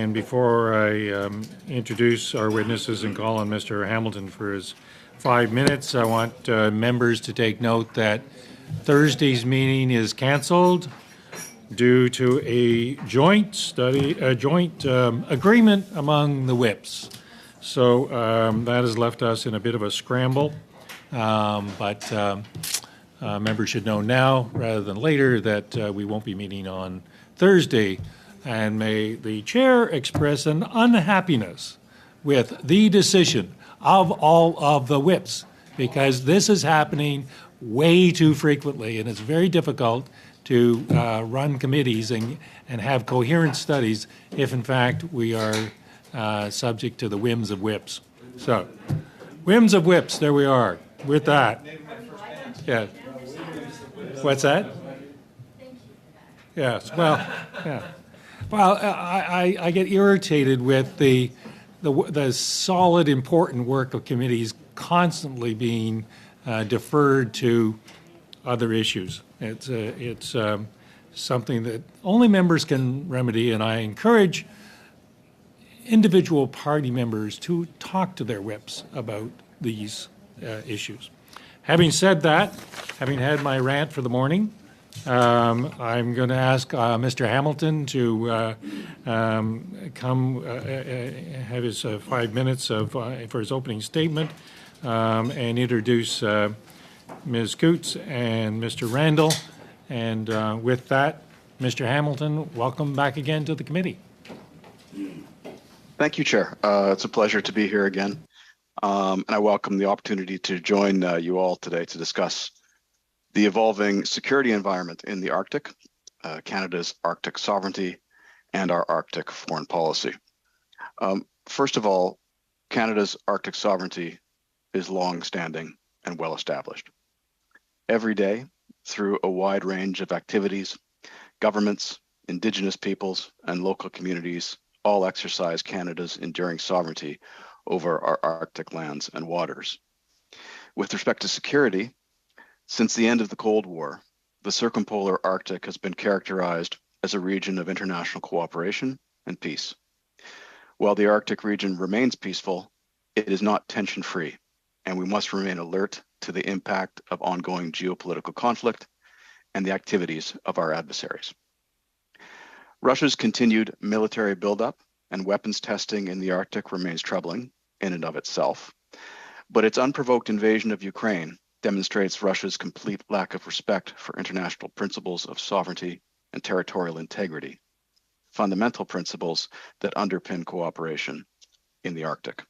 And before I introduce our witnesses and call on Mr. Hamilton for his 5 minutes, I want members to take note that Thursday's meeting is canceled due to a joint agreement among the whips. So that has left us in a bit of a scramble, but members should know now rather than later that we won't be meeting on Thursday. And may the chair express an unhappiness with the decision of all of the whips, because this is happening way too frequently, and it's very difficult to run committees and have coherent studies if, in fact, we are subject to the whims of whips. So, whims of whips, there we are. With that. Yeah. What's that? Yes, well, yeah. Well, I get irritated with the solid, important work of committees constantly being deferred to other issues. It's something that only members can remedy, and I encourage individual party members to talk to their whips about these issues. Having said that, having had my rant for the morning, I'm going to ask Mr. Hamilton to come have his 5 minutes for his opening statement and introduce Ms. Coutts and Mr. Randall. And with that, Mr. Hamilton, welcome back again to the committee. Thank you, Chair. It's a pleasure to be here again. And I welcome the opportunity to join you all today to discuss the evolving security environment in the Arctic, Canada's Arctic sovereignty, and our Arctic foreign policy. First of all, Canada's Arctic sovereignty is long-standing and well-established. Every day, through a wide range of activities, governments, Indigenous peoples, and local communities all exercise Canada's enduring sovereignty over our Arctic lands and waters. With respect to security, since the end of the Cold War, the circumpolar Arctic has been characterized as a region of international cooperation and peace. While the Arctic region remains peaceful, it is not tension-free, and we must remain alert to the impact of ongoing geopolitical conflict and the activities of our adversaries. Russia's continued military buildup and weapons testing in the Arctic remains troubling in and of itself, but its unprovoked invasion of Ukraine demonstrates Russia's complete lack of respect for international principles of sovereignty and territorial integrity, fundamental principles that underpin cooperation in the Arctic.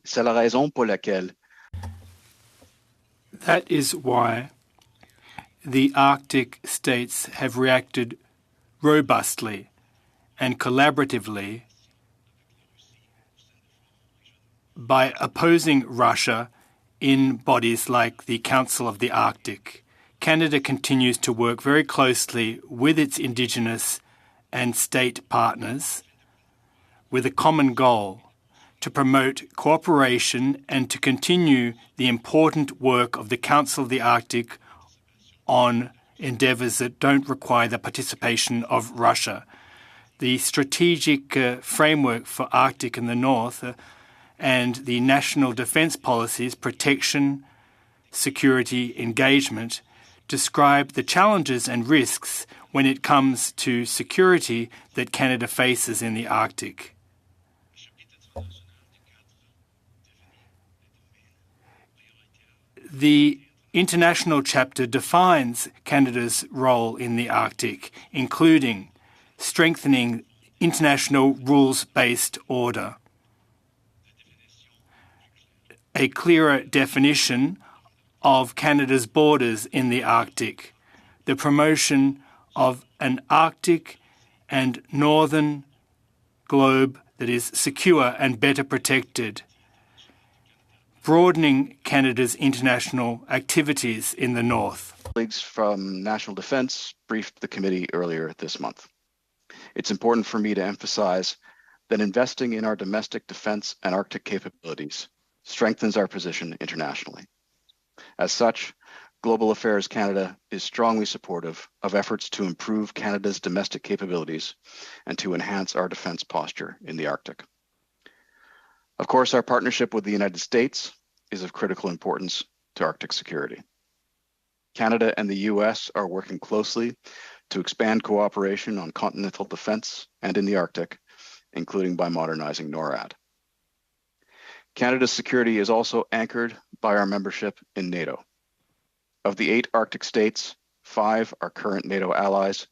C'est la raison pour laquelle that is why the Arctic states have reacted robustly and collaboratively by opposing Russia in bodies like the Council of the Arctic. Canada continues to work very closely with its Indigenous and state partners with a common goal to promote cooperation and to continue the important work of the Council of the Arctic on endeavours that don't require the participation of Russia. The strategic framework for Arctic in the North and the national defence policies, protection, security, engagement, describe the challenges and risks when it comes to security that Canada faces in the Arctic. The international chapter defines Canada's role in the Arctic, including strengthening international rules-based order, a clearer definition of Canada's borders in the Arctic, the promotion of an Arctic and northern globe that is secure and better protected, broadening Canada's international activities in the North. Colleagues from National Defence briefed the committee earlier this month. It's important for me to emphasize that investing in our domestic defence and Arctic capabilities strengthens our position internationally. As such, Global Affairs Canada is strongly supportive of efforts to improve Canada's domestic capabilities and to enhance our defense posture in the Arctic. Of course, our partnership with the United States is of critical importance to Arctic security. Canada and the US are working closely to expand cooperation on continental defense and in the Arctic, including by modernizing NORAD. Canada's security is also anchored by our membership in NATO. Of the 8 Arctic states, 5 are current NATO allies,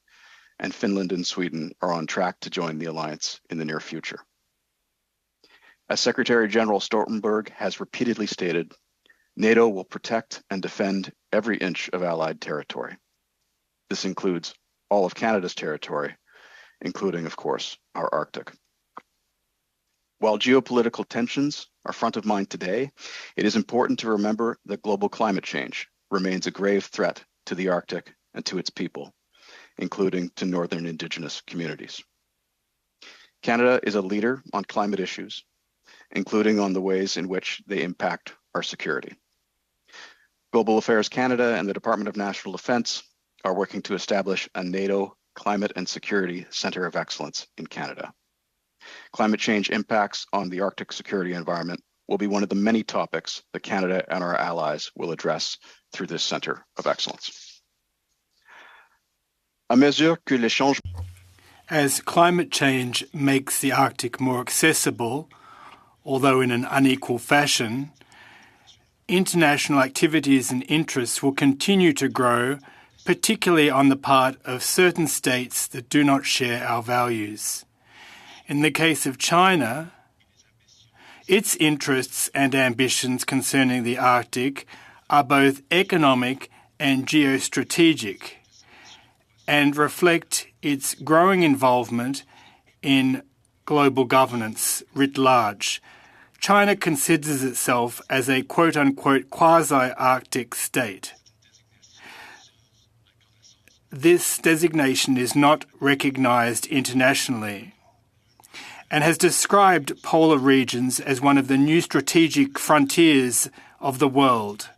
and Finland and Sweden are on track to join the alliance in the near future. As Secretary General Stoltenberg has repeatedly stated, NATO will protect and defend every inch of Allied territory. This includes all of Canada's territory, including, of course, our Arctic. While geopolitical tensions are front of mind today, it is important to remember that global climate change remains a grave threat to the Arctic and to its people, including to Northern Indigenous communities. Canada is a leader on climate issues, including on the ways in which they impact our security. Global Affairs Canada and the Department of National Defence are working to establish a NATO Climate and Security Centre of Excellence in Canada. Climate change impacts on the Arctic security environment will be one of the many topics that Canada and our allies will address through this Centre of Excellence. À mesure que les changements As climate change makes the Arctic more accessible, although in an unequal fashion, international activities and interests will continue to grow, particularly on the part of certain states that do not share our values. In the case of China, its interests and ambitions concerning the Arctic are both economic and geostrategic, and reflect its growing involvement in global governance writ large. China considers itself as a quote-unquote quasi-Arctic state. This designation is not recognized internationally and has described polar regions as one of the new strategic frontiers of the world.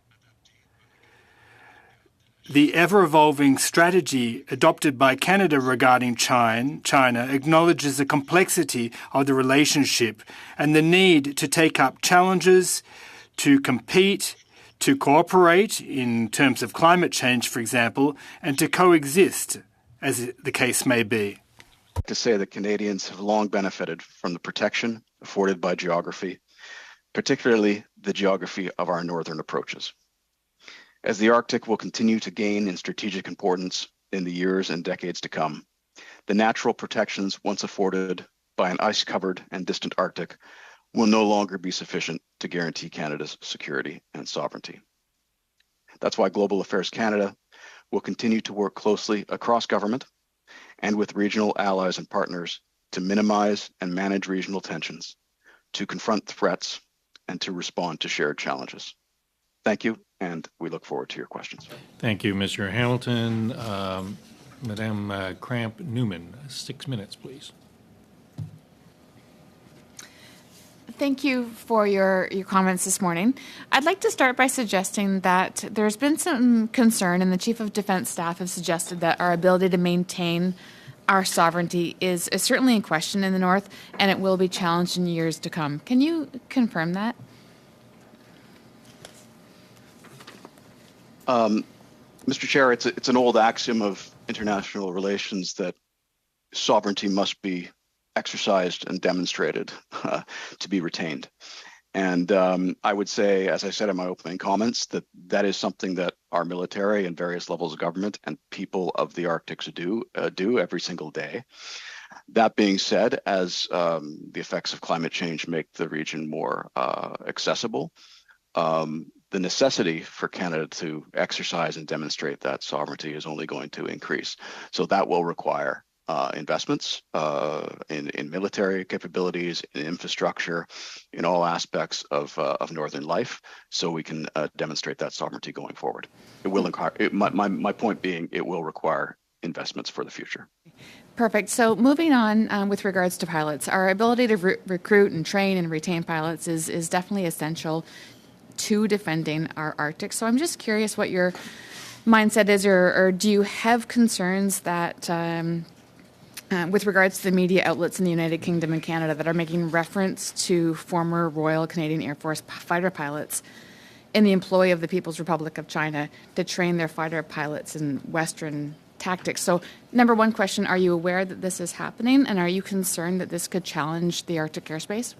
The ever-evolving strategy adopted by Canada regarding China acknowledges the complexity of the relationship and the need to take up challenges, to compete, to cooperate in terms of climate change, for example, and to coexist, as the case may be. To say that Canadians have long benefited from the protection afforded by geography, particularly the geography of our northern approaches. As the Arctic will continue to gain in strategic importance in the years and decades to come, the natural protections once afforded by an ice-covered and distant Arctic will no longer be sufficient to guarantee Canada's security and sovereignty. That's why Global Affairs Canada will continue to work closely across government and with regional allies and partners to minimize and manage regional tensions, to confront threats, and to respond to shared challenges. Thank you, and we look forward to your questions. Thank you, Mr. Hamilton. Madame Cramp-Newman, 6 minutes, please. Thank you for your comments this morning. I'd like to start by suggesting that there's been some concern, and the Chief of Defense Staff has suggested that our ability to maintain our sovereignty is certainly in question in the North, and it will be challenged in years to come. Can you confirm that? Mr. Chair, it's an old axiom of international relations that sovereignty must be exercised and demonstrated to be retained. And I would say, as I said in my opening comments, that is something that our military and various levels of government and people of the Arctic do every single day. That being said, as the effects of climate change make the region more accessible, the necessity for Canada to exercise and demonstrate that sovereignty is only going to increase. So that will require investments in military capabilities, in infrastructure, in all aspects of Northern life, so we can demonstrate that sovereignty going forward. It will my point being, it will require investments for the future. Perfect. So moving on with regards to pilots, our ability to recruit and train and retain pilots is definitely essential. to defending our Arctic. So I'm just curious what your mindset is, or do you have concerns that with regards to the media outlets in the United Kingdom and Canada that are making reference to former Royal Canadian Air Force fighter pilots in the employ of the People's Republic of China to train their fighter pilots in Western tactics? So, number one question, are you aware that this is happening, and are you concerned that this could challenge the Arctic airspace?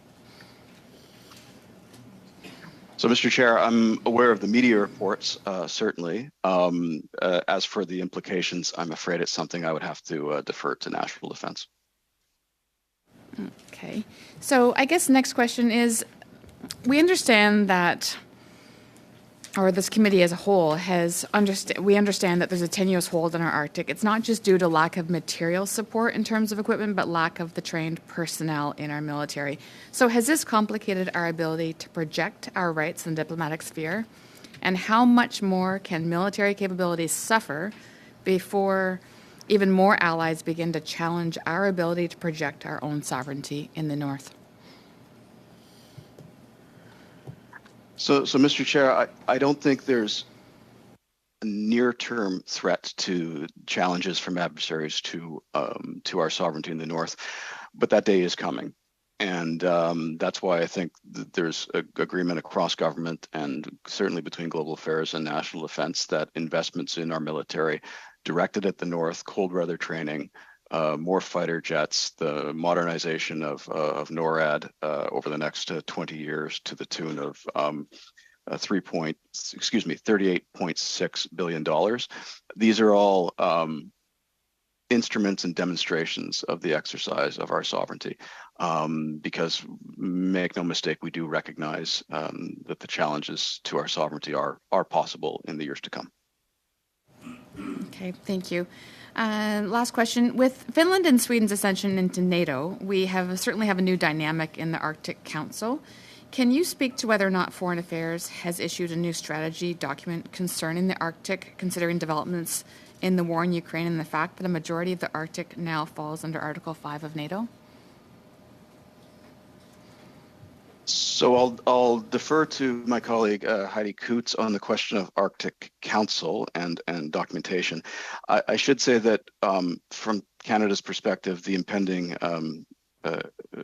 So, Mr. Chair, I'm aware of the media reports, certainly. As for the implications, I'm afraid it's something I would have to defer to national defense. Okay. So I guess next question is, we understand that, or this committee as a whole we understand that there's a tenuous hold on our Arctic. It's not just due to lack of material support in terms of equipment, but lack of the trained personnel in our military. So has this complicated our ability to project our rights in the diplomatic sphere? And how much more can military capabilities suffer before even more allies begin to challenge our ability to project our own sovereignty in the North? So, Mr. Chair, I don't think there's a near-term threat to challenges from adversaries to our sovereignty in the North, but that day is coming, and that's why I think that there's agreement across government and certainly between global affairs and national defense that investments in our military directed at the North, cold weather training, more fighter jets, the modernization of NORAD over the next 20 years to the tune of $38.6 billion. These are all instruments and demonstrations of the exercise of our sovereignty. Because make no mistake, we do recognize that the challenges to our sovereignty are possible in the years to come. Okay, thank you. Last question. With Finland and Sweden's ascension into NATO, we certainly have a new dynamic in the Arctic Council. Can you speak to whether or not Foreign Affairs has issued a new strategy document concerning the Arctic, considering developments in the war in Ukraine and the fact that a majority of the Arctic now falls under Article 5 of NATO? So I'll defer to my colleague Heidi Kootz on the question of Arctic Council and documentation. I should say that from Canada's perspective, the impending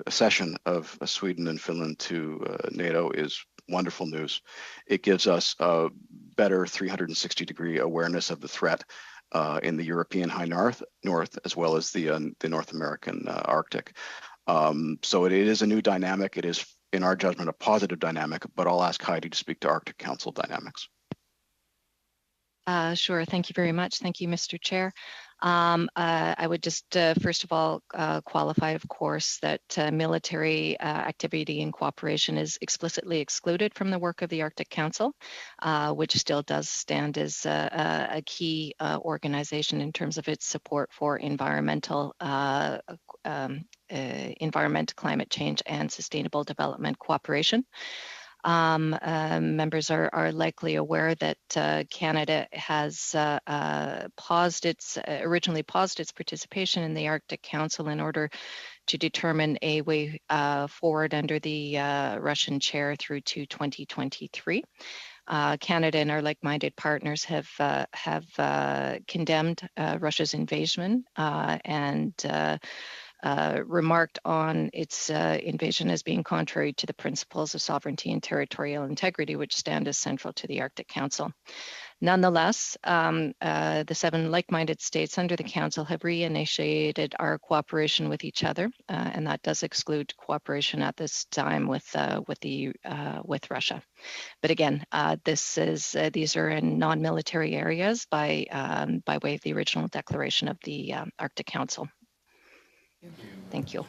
accession of Sweden and Finland to NATO is wonderful news. It gives us a better 360-degree awareness of the threat in the European high north, as well as the North American Arctic. So it is a new dynamic. It is, in our judgment, a positive dynamic, but I'll ask Heidi to speak to Arctic Council dynamics. Sure. Thank you very much. Thank you, Mr. Chair. I would just, first of all, qualify, of course, that military activity and cooperation is explicitly excluded from the work of the Arctic Council, which still does stand as a key organization in terms of its support for environment, climate change, and sustainable development cooperation. Members are likely aware that Canada has originally paused its participation in the Arctic Council in order to determine a way forward under the Russian chair through to 2023. Canada and our like-minded partners have condemned Russia's invasion and remarked on its invasion as being contrary to the principles of sovereignty and territorial integrity, which stand as central to the Arctic Council. Nonetheless, the 7 like-minded states under the Council have reinitiated our cooperation with each other, and that does exclude cooperation at this time with Russia. But again, these are in non-military areas by way of the original declaration of the Arctic Council. Thank you.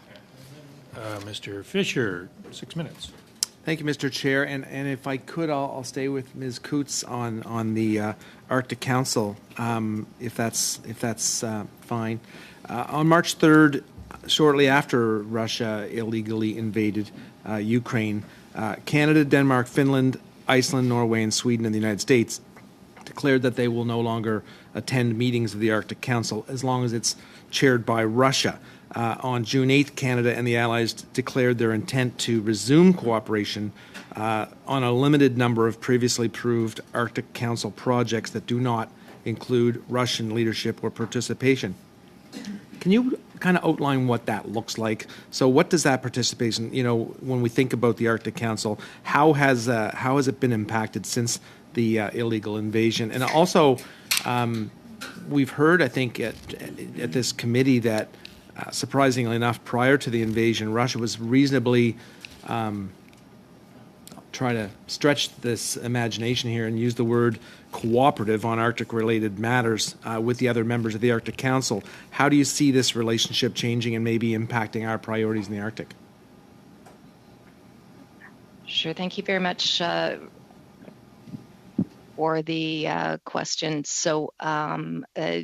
Mr. Fisher, 6 minutes. Thank you, Mr. Chair. And if I could, I'll stay with Ms. Kootz on the Arctic Council, if that's fine. On March 3rd, shortly after Russia illegally invaded Ukraine, Canada, Denmark, Finland, Iceland, Norway, and Sweden, and the United States declared that they will no longer attend meetings of the Arctic Council as long as it's chaired by Russia. On June 8th, Canada and the Allies declared their intent to resume cooperation on a limited number of previously approved Arctic Council projects that do not include Russian leadership or participation. Can you kind of outline what that looks like? So what does that participation, when we think about the Arctic Council, how has it been impacted since the illegal invasion? And also, we've heard, I think, at this committee that, surprisingly enough, prior to the invasion, Russia was reasonably, try to stretch this imagination here and use the word cooperative on Arctic-related matters with the other members of the Arctic Council. How do you see this relationship changing and maybe impacting our priorities in the Arctic? Sure. Thank you very much for the question. So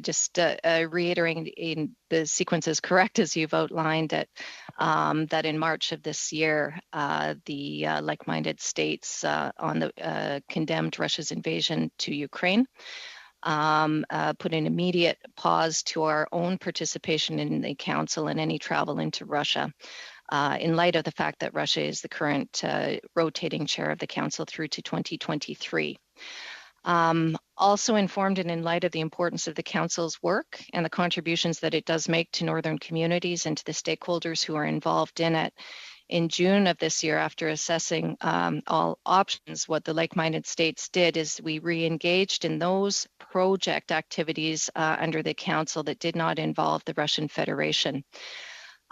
just reiterating, in the sequence is correct as you've outlined it, that in March of this year, the like-minded states condemned Russia's invasion to Ukraine, put an immediate pause to our own participation in the Council and any travel into Russia. In light of the fact that Russia is the current rotating chair of the Council through to 2023. Also informed and in light of the importance of the Council's work and the contributions that it does make to Northern communities and to the stakeholders who are involved in it, in June of this year, after assessing all options, what the like-minded states did is we re-engaged in those project activities under the Council that did not involve the Russian Federation.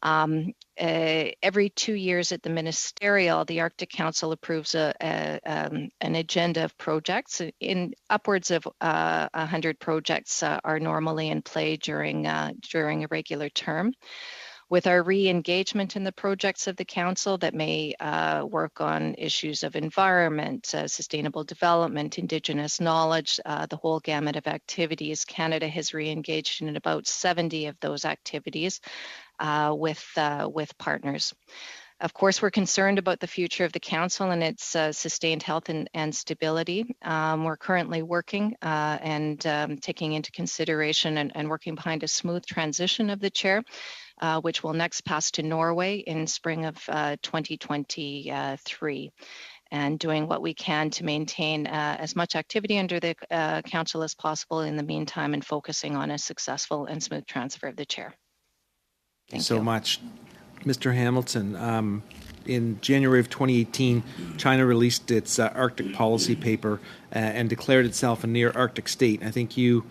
Every 2 years at the ministerial, the Arctic Council approves an agenda of projects. In upwards of 100 projects are normally in play during a regular term. With our re-engagement in the projects of the Council that may work on issues of environment, sustainable development, Indigenous knowledge, the whole gamut of activities, Canada has re-engaged in about 70 of those activities with partners. Of course, we're concerned about the future of the Council and its sustained health and stability. We're currently working and taking into consideration and working behind a smooth transition of the chair, which will next pass to Norway in spring of 2023. And doing what we can to maintain as much activity under the Council as possible in the meantime, and focusing on a successful and smooth transfer of the chair. Thank you so much. Mr. Hamilton, in January of 2018, China released its Arctic policy paper and declared itself a near Arctic state. I think you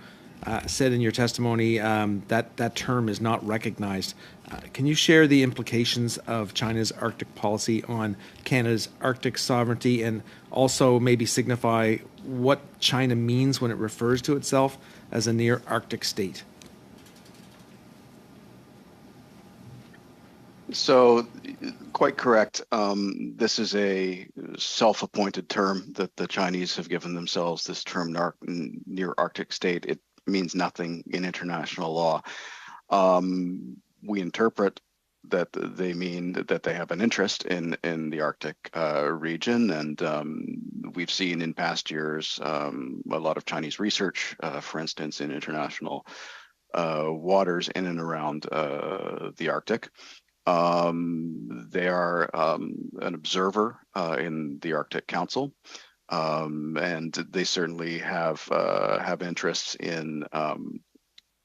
said in your testimony that term is not recognized. Can you share the implications of China's Arctic policy on Canada's Arctic sovereignty, and also maybe signify what China means when it refers to itself as a near Arctic state? So, quite correct. This is a self-appointed term that the Chinese have given themselves, this term near Arctic state. It means nothing in international law. We interpret that they mean that they have an interest in the Arctic region, and we've seen in past years a lot of Chinese research, for instance, in international waters in and around the Arctic. They are an observer in the Arctic Council, and they certainly have interests in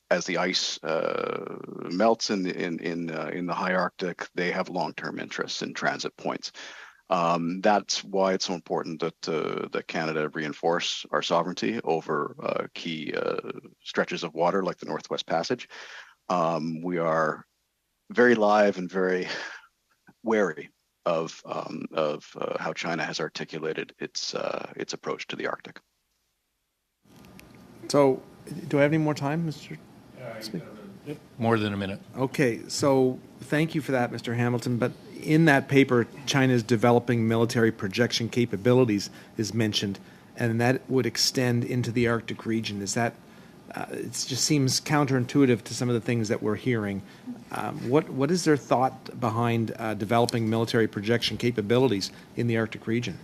as the ice melts in the high Arctic. They have long-term interests in transit points. That's why it's so important that Canada reinforce our sovereignty over key stretches of water like the Northwest Passage. We are very live and very wary of how China has articulated its approach to the Arctic. So, do I have any more time, Mr. More than a minute. Okay, so thank you for that, Mr. Hamilton. But in that paper, China's developing military projection capabilities is mentioned, and that would extend into the Arctic region. Is that? It just seems counterintuitive to some of the things that we're hearing. What is their thought behind developing military projection capabilities in the Arctic region?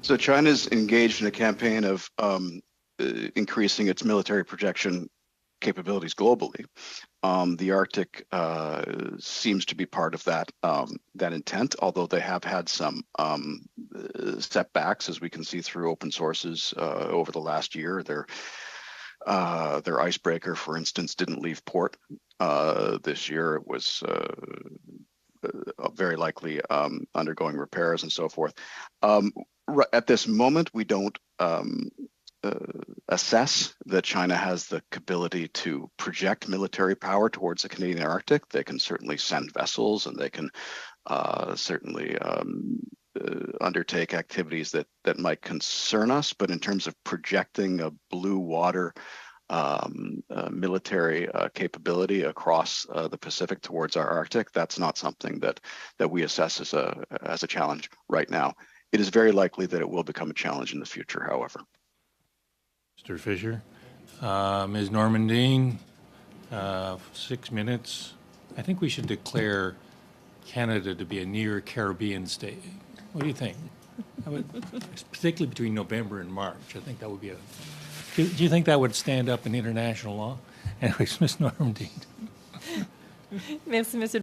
So China's engaged in a campaign of increasing its military projection capabilities globally. The Arctic seems to be part of that intent, although they have had some setbacks, as we can see through open sources over the last year. Their icebreaker, for instance, didn't leave port this year. It was very likely undergoing repairs and so forth. At this moment, we don't assess that China has the ability to project military power towards the Canadian Arctic. They can certainly send vessels, and they can certainly undertake activities that might concern us. But in terms of projecting a blue water military capability across the Pacific towards our Arctic, that's not something that we assess as a challenge right now. It is very likely that it will become a challenge in the future, however. Mr. Fisher. Ms. Normandine, 6 minutes. I think we should declare Canada to be a near Caribbean state. What do you think? Particularly between November and March. I think that would be do you think that would stand up in international law? Anyways, Ms. Normandine. Merci, Monsieur.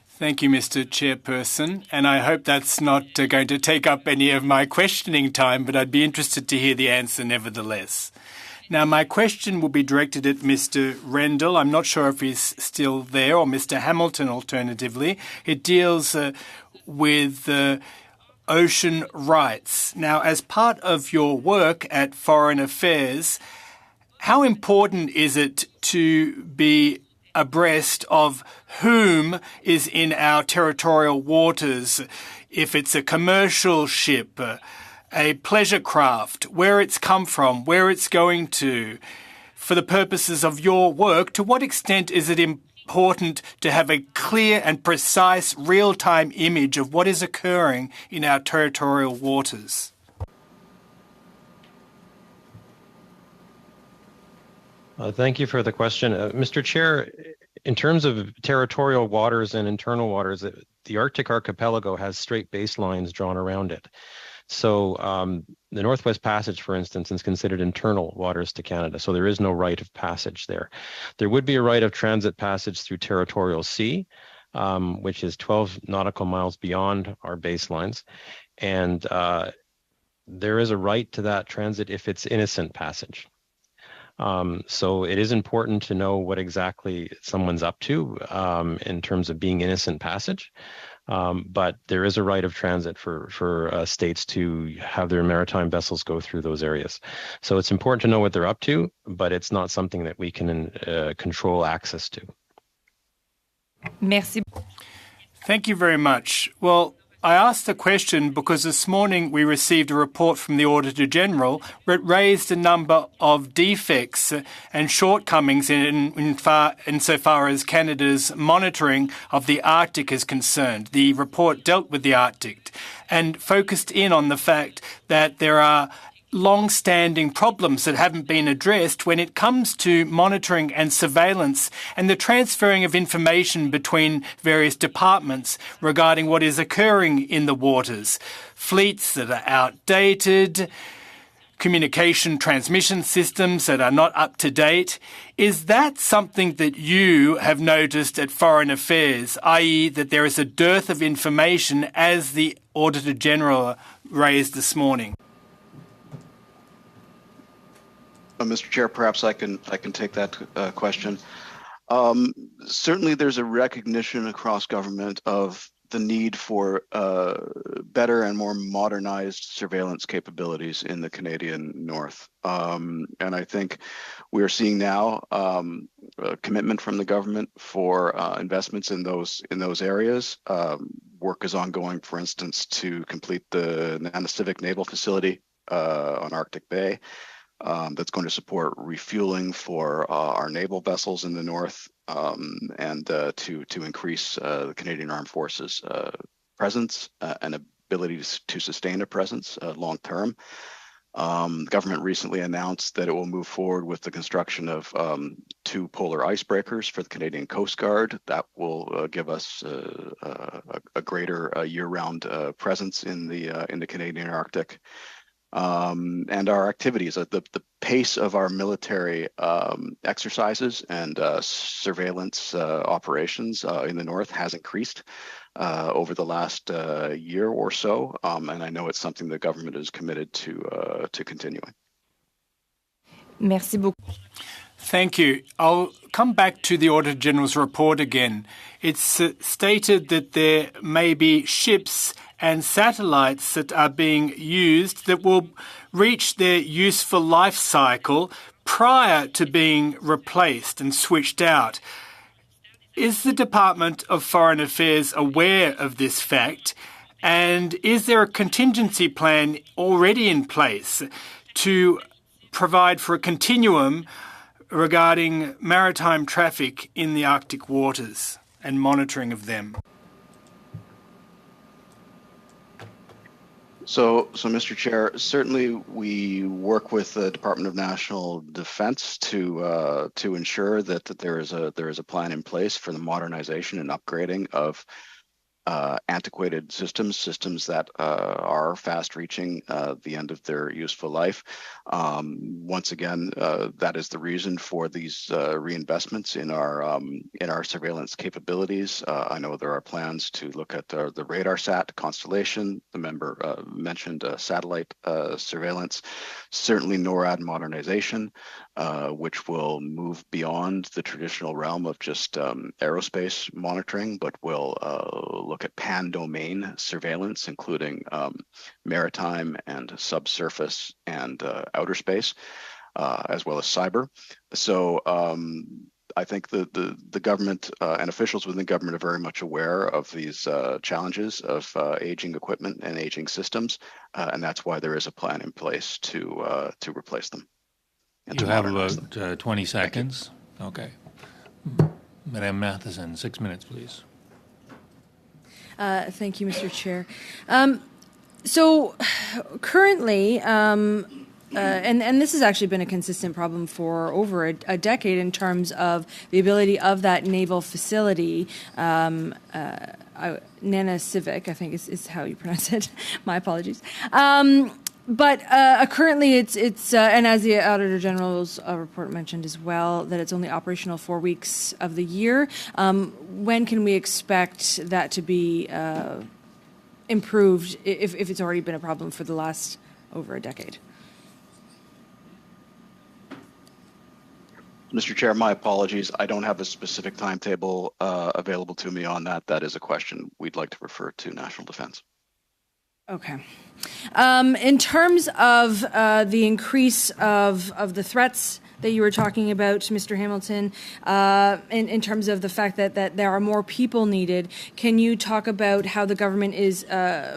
Thank you, Mr. Chairperson, and I hope that's not going to take up any of my questioning time, but I'd be interested to hear the answer nevertheless. Now, my question will be directed at Mr. Rendell. I'm not sure if he's still there, or Mr. Hamilton, alternatively. It deals with ocean rights. Now, as part of your work at Foreign Affairs, how important is it to be abreast of whom is in our territorial waters, if it's a commercial ship, a pleasure craft, where it's come from, where it's going to? For the purposes of your work, to what extent is it important to have a clear and precise real-time image of what is occurring in our territorial waters? Thank you for the question. Mr. Chair, in terms of territorial waters and internal waters, the Arctic archipelago has straight baselines drawn around it. So the Northwest Passage, for instance, is considered internal waters to Canada, so there is no right of passage there. There would be a right of transit passage through territorial sea, which is 12 nautical miles beyond our baselines, and there is a right to that transit if it's innocent passage. So it is important to know what exactly someone's up to in terms of being innocent passage. But there is a right of transit for states to have their maritime vessels go through those areas. So it's important to know what they're up to, but it's not something that we can control access to. Merci. Thank you very much. Well, I asked the question because this morning we received a report from the Auditor General that raised a number of defects and shortcomings insofar as Canada's monitoring of the Arctic is concerned. The report dealt with the Arctic and focused in on the fact that there are long-standing problems that haven't been addressed when it comes to monitoring and surveillance and the transferring of information between various departments regarding what is occurring in the waters. Fleets that are outdated, communication transmission systems that are not up to date. Is that something that you have noticed at Foreign Affairs, i.e. that there is a dearth of information as the Auditor General raised this morning? Mr. Chair, perhaps I can take that question. Certainly, there's a recognition across government of the need for better and more modernized surveillance capabilities in the Canadian North. And I think we are seeing now a commitment from the government for investments in those areas. Work is ongoing, for instance, to complete the Nanisivik Naval Facility on Arctic Bay. That's going to support refueling for our naval vessels in the north and to increase the Canadian Armed Forces presence and ability to sustain a presence long term. The government recently announced that it will move forward with the construction of 2 polar icebreakers for the Canadian Coast Guard. That will give us a greater year-round presence in the Canadian Arctic. And our activities, the pace of our military exercises and surveillance operations in the north has increased over the last year or so, and I know it's something the government is committed to continuing. Merci beaucoup. Thank you. I'll come back to the Auditor General's report again. It's stated that there may be ships and satellites that are being used that will reach their useful life cycle prior to being replaced and switched out. Is the Department of Foreign Affairs aware of this fact? And is there a contingency plan already in place to provide for a continuum regarding maritime traffic in the Arctic waters and monitoring of them? So, Mr. Chair, certainly we work with the Department of National Defense to ensure that there is a plan in place for the modernization and upgrading of antiquated systems that are fast reaching the end of their useful life. Once again, that is the reason for these reinvestments in our surveillance capabilities. I know there are plans to look at the RadarSat constellation. The member mentioned satellite surveillance, certainly NORAD modernization, which will move beyond the traditional realm of just aerospace monitoring, but will look at pan-domain surveillance, including maritime and subsurface and outer space, as well as cyber. So I think the government and officials within the government are very much aware of these challenges of aging equipment and aging systems, and that's why there is a plan in place to replace them. You have about 20 seconds. Okay. Madame Matheson, 6 minutes, please. Thank you, Mr. Chair. So currently, and this has actually been a consistent problem for over a decade in terms of the ability of that naval facility, Nana Civic, I think is how you pronounce it. My apologies. But currently, it's and as the Auditor General's report mentioned as well, that it's only operational 4 weeks of the year. When can we expect that to be improved if it's already been a problem for the last over a decade? Mr. Chair, my apologies. I don't have a specific timetable available to me on that. That is a question we'd like to refer to National Defense. Okay. In terms of the increase of the threats that you were talking about, Mr. Hamilton, in terms of the fact that there are more people needed, can you talk about how the government is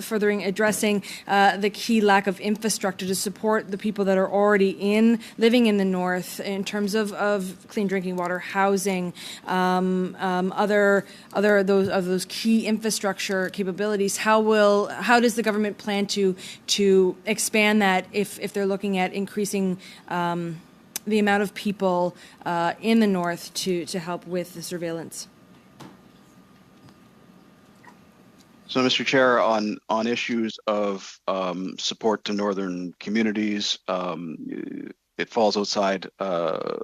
furthering addressing the key lack of infrastructure to support the people that are already living in the north in terms of clean drinking water, housing, other those key infrastructure capabilities? How does the government plan to expand that if they're looking at increasing the amount of people in the north to help with the surveillance? So, Mr. Chair, on issues of support to northern communities, it falls outside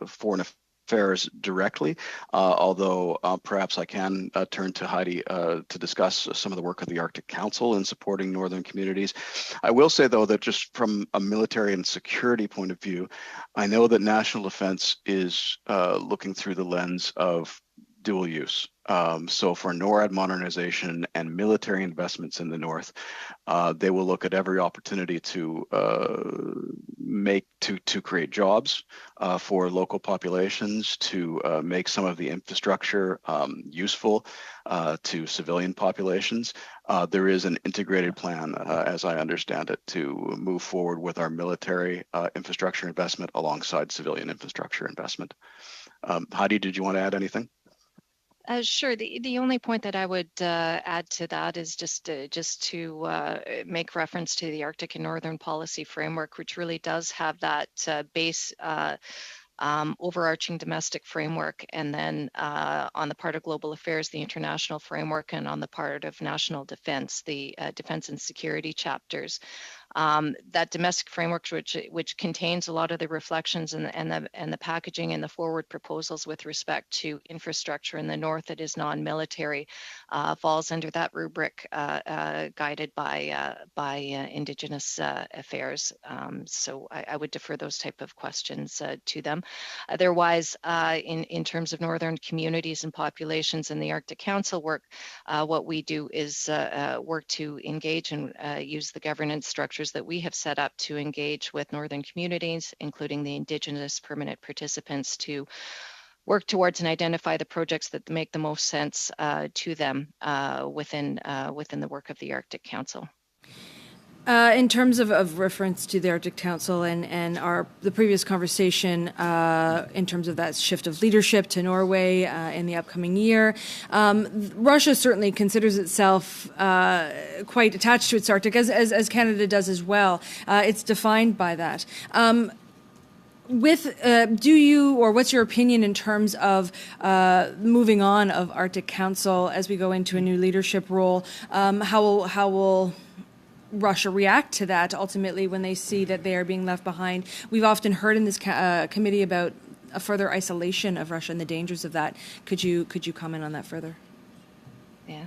foreign affairs directly, although perhaps I can turn to Heidi to discuss some of the work of the Arctic Council in supporting northern communities. I will say, though, that just from a military and security point of view, I know that National Defense is looking through the lens of dual use. So for NORAD modernization and military investments in the north, they will look at every opportunity to create jobs for local populations, to make some of the infrastructure useful to civilian populations. There is an integrated plan, as I understand it, to move forward with our military infrastructure investment alongside civilian infrastructure investment. Heidi, did you want to add anything? Sure. The only point that I would add to that is just to make reference to the Arctic and Northern Policy Framework, which really does have that base overarching domestic framework, and then on the part of global affairs, the international framework, and on the part of national defense, the defense and security chapters. That domestic framework, which contains a lot of the reflections and the packaging and the forward proposals with respect to infrastructure in the north that is non-military, falls under that rubric, guided by Indigenous affairs. So I would defer those type of questions to them. Otherwise, in terms of northern communities and populations in the Arctic Council work, what we do is work to engage and use the governance structures that we have set up to engage with northern communities, including the Indigenous permanent participants, to work towards and identify the projects that make the most sense to them within the work of the Arctic Council. In terms of reference to the Arctic Council and the previous conversation, in terms of that shift of leadership to Norway in the upcoming year, Russia certainly considers itself quite attached to its Arctic, as Canada does as well. It's defined by that. What's your opinion in terms of moving on of Arctic Council as we go into a new leadership role? How will Russia react to that ultimately when they see that they are being left behind? We've often heard in this committee about a further isolation of Russia and the dangers of that. Could you comment on that further? Yeah.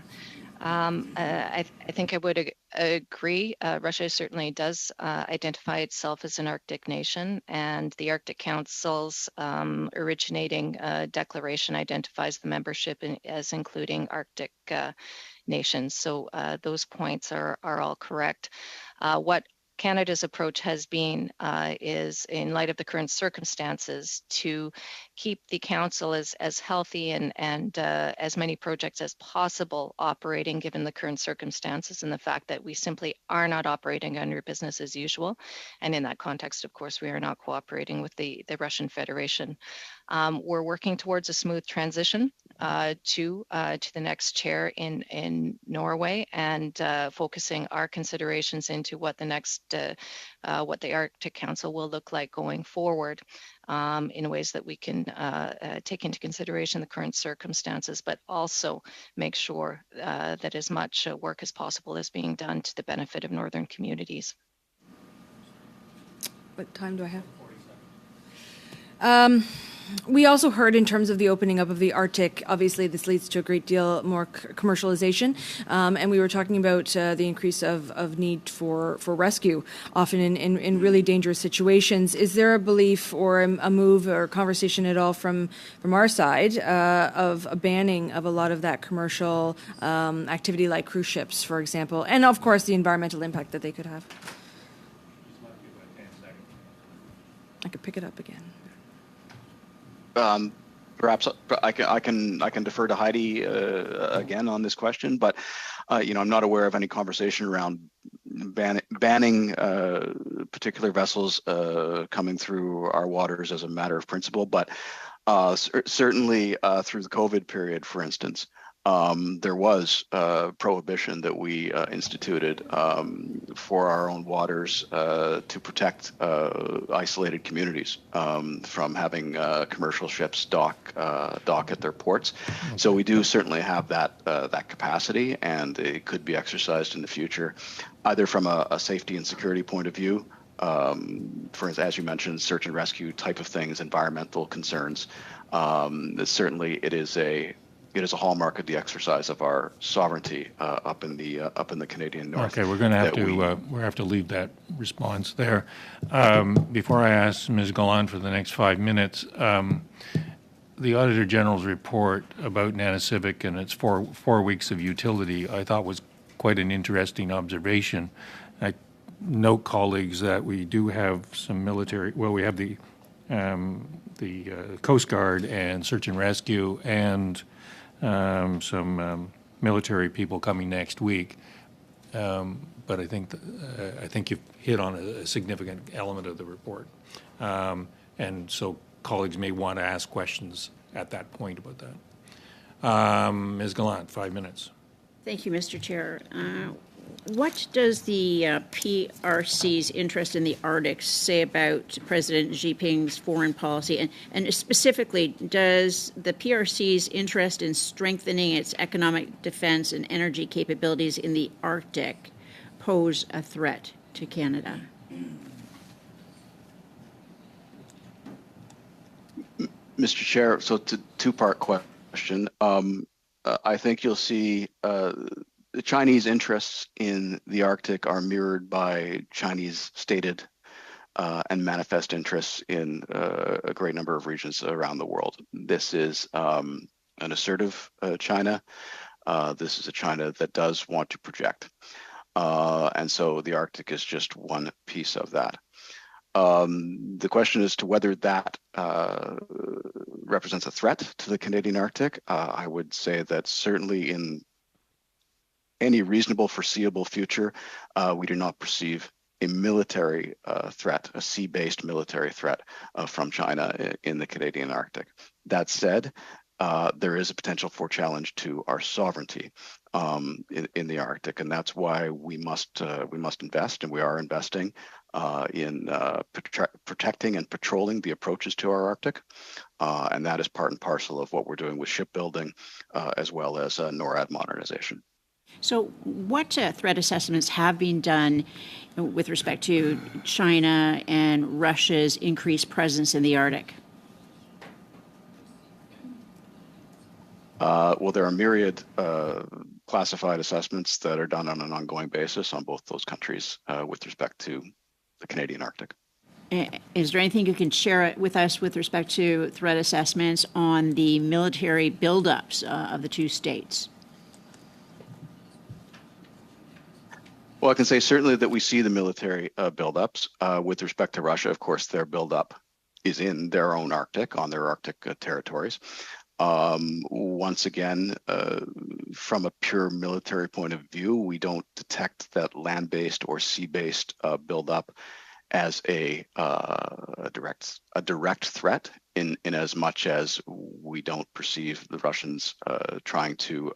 I think I would agree. Russia certainly does identify itself as an Arctic nation, and the Arctic Council's originating declaration identifies the membership as including Arctic nations. So those points are all correct. What Canada's approach has been is, in light of the current circumstances, to keep the council as healthy and as many projects as possible operating, given the current circumstances and the fact that we simply are not operating under business as usual. And in that context, of course, we are not cooperating with the Russian Federation. We're working towards a smooth transition to the next chair in Norway, and focusing our considerations into what the Arctic Council will look like going forward, in ways that we can take into consideration the current circumstances, but also make sure that as much work as possible is being done to the benefit of northern communities. What time do I have? We also heard, in terms of the opening up of the Arctic, obviously this leads to a great deal more commercialization, and we were talking about the increase of need for rescue, often in really dangerous situations. Is there a belief or a move or conversation at all from our side of a banning of a lot of that commercial activity, like cruise ships, for example, and of course the environmental impact that they could have? I could pick it up again. Perhaps I can defer to Heidi again on this question, but I'm not aware of any conversation around banning particular vessels coming through our waters as a matter of principle. But certainly through the COVID period, for instance, there was prohibition that we instituted for our own waters to protect isolated communities from having commercial ships dock at their ports. Okay. So we do certainly have that capacity, and it could be exercised in the future, either from a safety and security point of view. For instance, as you mentioned, search and rescue type of things, environmental concerns. Certainly, it is a hallmark of the exercise of our sovereignty up in the Canadian North. Okay, we're going to have to leave that response there. Before I ask Ms. Gallant for the next 5 minutes, the Auditor General's report about Nanisivik and its four weeks of utility, I thought was quite an interesting observation. I note, colleagues, that we do have some military. Well, we have the Coast Guard and search and rescue, and some military people coming next week, but I think you've hit on a significant element of the report, and so colleagues may want to ask questions at that point about that. Ms. Gallant, 5 minutes. Thank you, Mr. Chair. What does the PRC's interest in the Arctic say about President Xi Jinping's foreign policy? And specifically, does the PRC's interest in strengthening its economic defense and energy capabilities in the Arctic pose a threat to Canada? Mr. Chair, so it's a two-part question. I think you'll see the Chinese interests in the Arctic are mirrored by Chinese stated and manifest interests in a great number of regions around the world. This is an assertive China. This is a China that does want to project. And so the Arctic is just one piece of that. The question as to whether that represents a threat to the Canadian Arctic, I would say that certainly in any reasonable foreseeable future, we do not perceive a military threat, a sea-based military threat from China in the Canadian Arctic. That said, there is a potential for challenge to our sovereignty in the Arctic, and that's why we must invest, and we are investing in protecting and patrolling the approaches to our Arctic, and that is part and parcel of what we're doing with shipbuilding as well as NORAD modernization. So what threat assessments have been done with respect to China and Russia's increased presence in the Arctic? Well, there are myriad classified assessments that are done on an ongoing basis on both those countries with respect to the Canadian Arctic. Is there anything you can share with us with respect to threat assessments on the military buildups of the two states? Well, I can say certainly that we see the military buildups. With respect to Russia, of course, their buildup is in their own Arctic, on their Arctic territories. Once again, from a pure military point of view, we don't detect that land-based or sea-based buildup as a direct threat in as much as we don't perceive the Russians trying to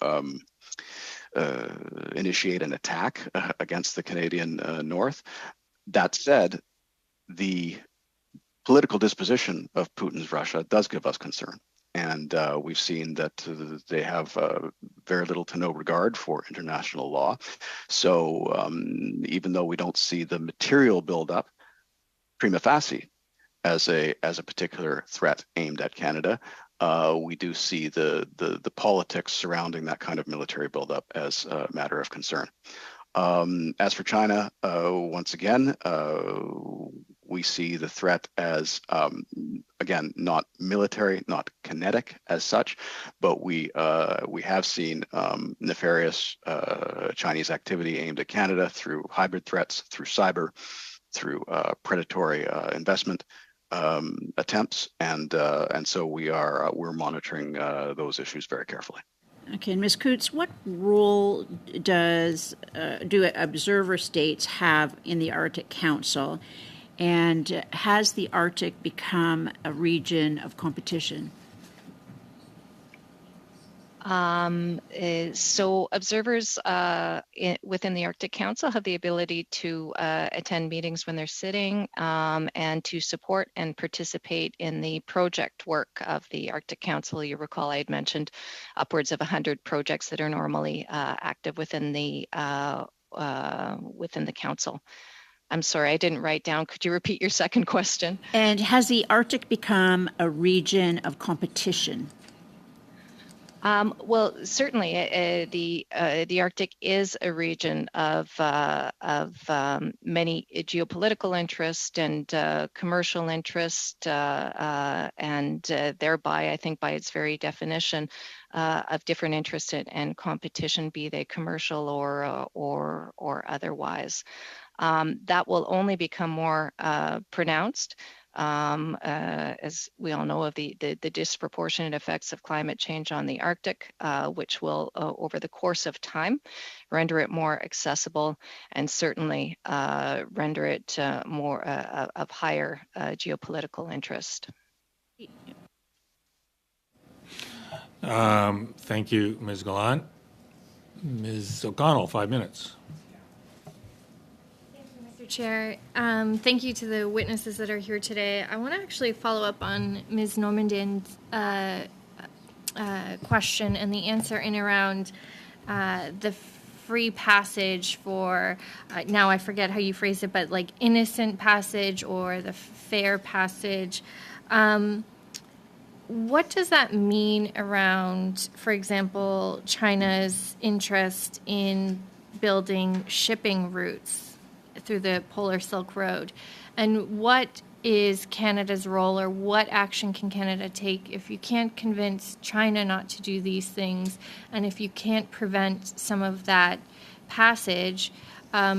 initiate an attack against the Canadian North. That said, the political disposition of Putin's Russia does give us concern. And we've seen that they have very little to no regard for international law. So even though we don't see the material buildup prima facie as a particular threat aimed at Canada, we do see the politics surrounding that kind of military buildup as a matter of concern. As for China, once again, we see the threat as, again, not military, not kinetic as such, but we have seen nefarious Chinese activity aimed at Canada through hybrid threats, through cyber, through predatory investment attempts, and so we're monitoring those issues very carefully. Okay, and Ms. Coutts, what role do observer states have in the Arctic Council, and has the Arctic become a region of competition? So observers within the Arctic Council have the ability to attend meetings when they're sitting and to support and participate in the project work of the Arctic Council. You recall I had mentioned upwards of 100 projects that are normally active within the council. I'm sorry, I didn't write down. Could you repeat your second question? And has the Arctic become a region of competition? Well, certainly, the Arctic is a region of many geopolitical interest and commercial interest, and thereby, I think, by its very definition, of different interests and competition, be they commercial or otherwise. That will only become more pronounced. As we all know of the disproportionate effects of climate change on the Arctic, which will, over the course of time, render it more accessible and certainly render it more of higher geopolitical interest. Thank you, Ms. Gallant. Ms. O'Connell, 5 minutes. Mr. Chair, thank you to the witnesses that are here today. I want to actually follow up on Ms. Normandin's question and the answer in around the free passage for, now I forget how you phrased it, but like innocent passage or the fair passage. What does that mean around, for example, China's interest in building shipping routes through the Polar Silk Road? And what is Canada's role, or what action can Canada take if you can't convince China not to do these things, and if you can't prevent some of that passage?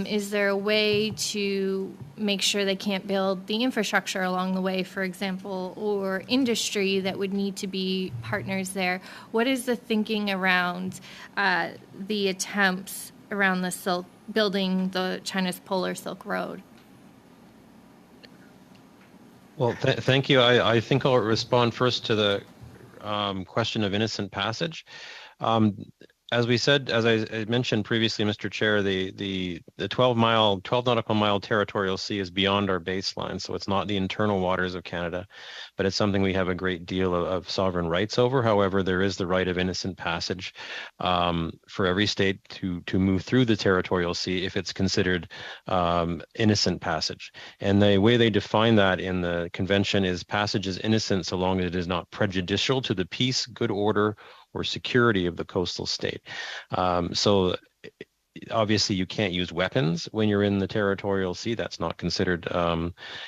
Is there a way to make sure they can't build the infrastructure along the way, for example, or industry that would need to be partners there? What is the thinking around the attempts around the building the China's Polar Silk Road? Well, thank you. I think I'll respond first to the question of innocent passage. As I mentioned previously, Mr. Chair, the 12 nautical mile territorial sea is beyond our baseline, so it's not the internal waters of Canada, but it's something we have a great deal of sovereign rights over. However, there is the right of innocent passage for every state to move through the territorial sea if it's considered innocent passage. And the way they define that in the convention is passage is innocent so long as it is not prejudicial to the peace, good order, or security of the coastal state. So obviously you can't use weapons when you're in the territorial sea. That's not considered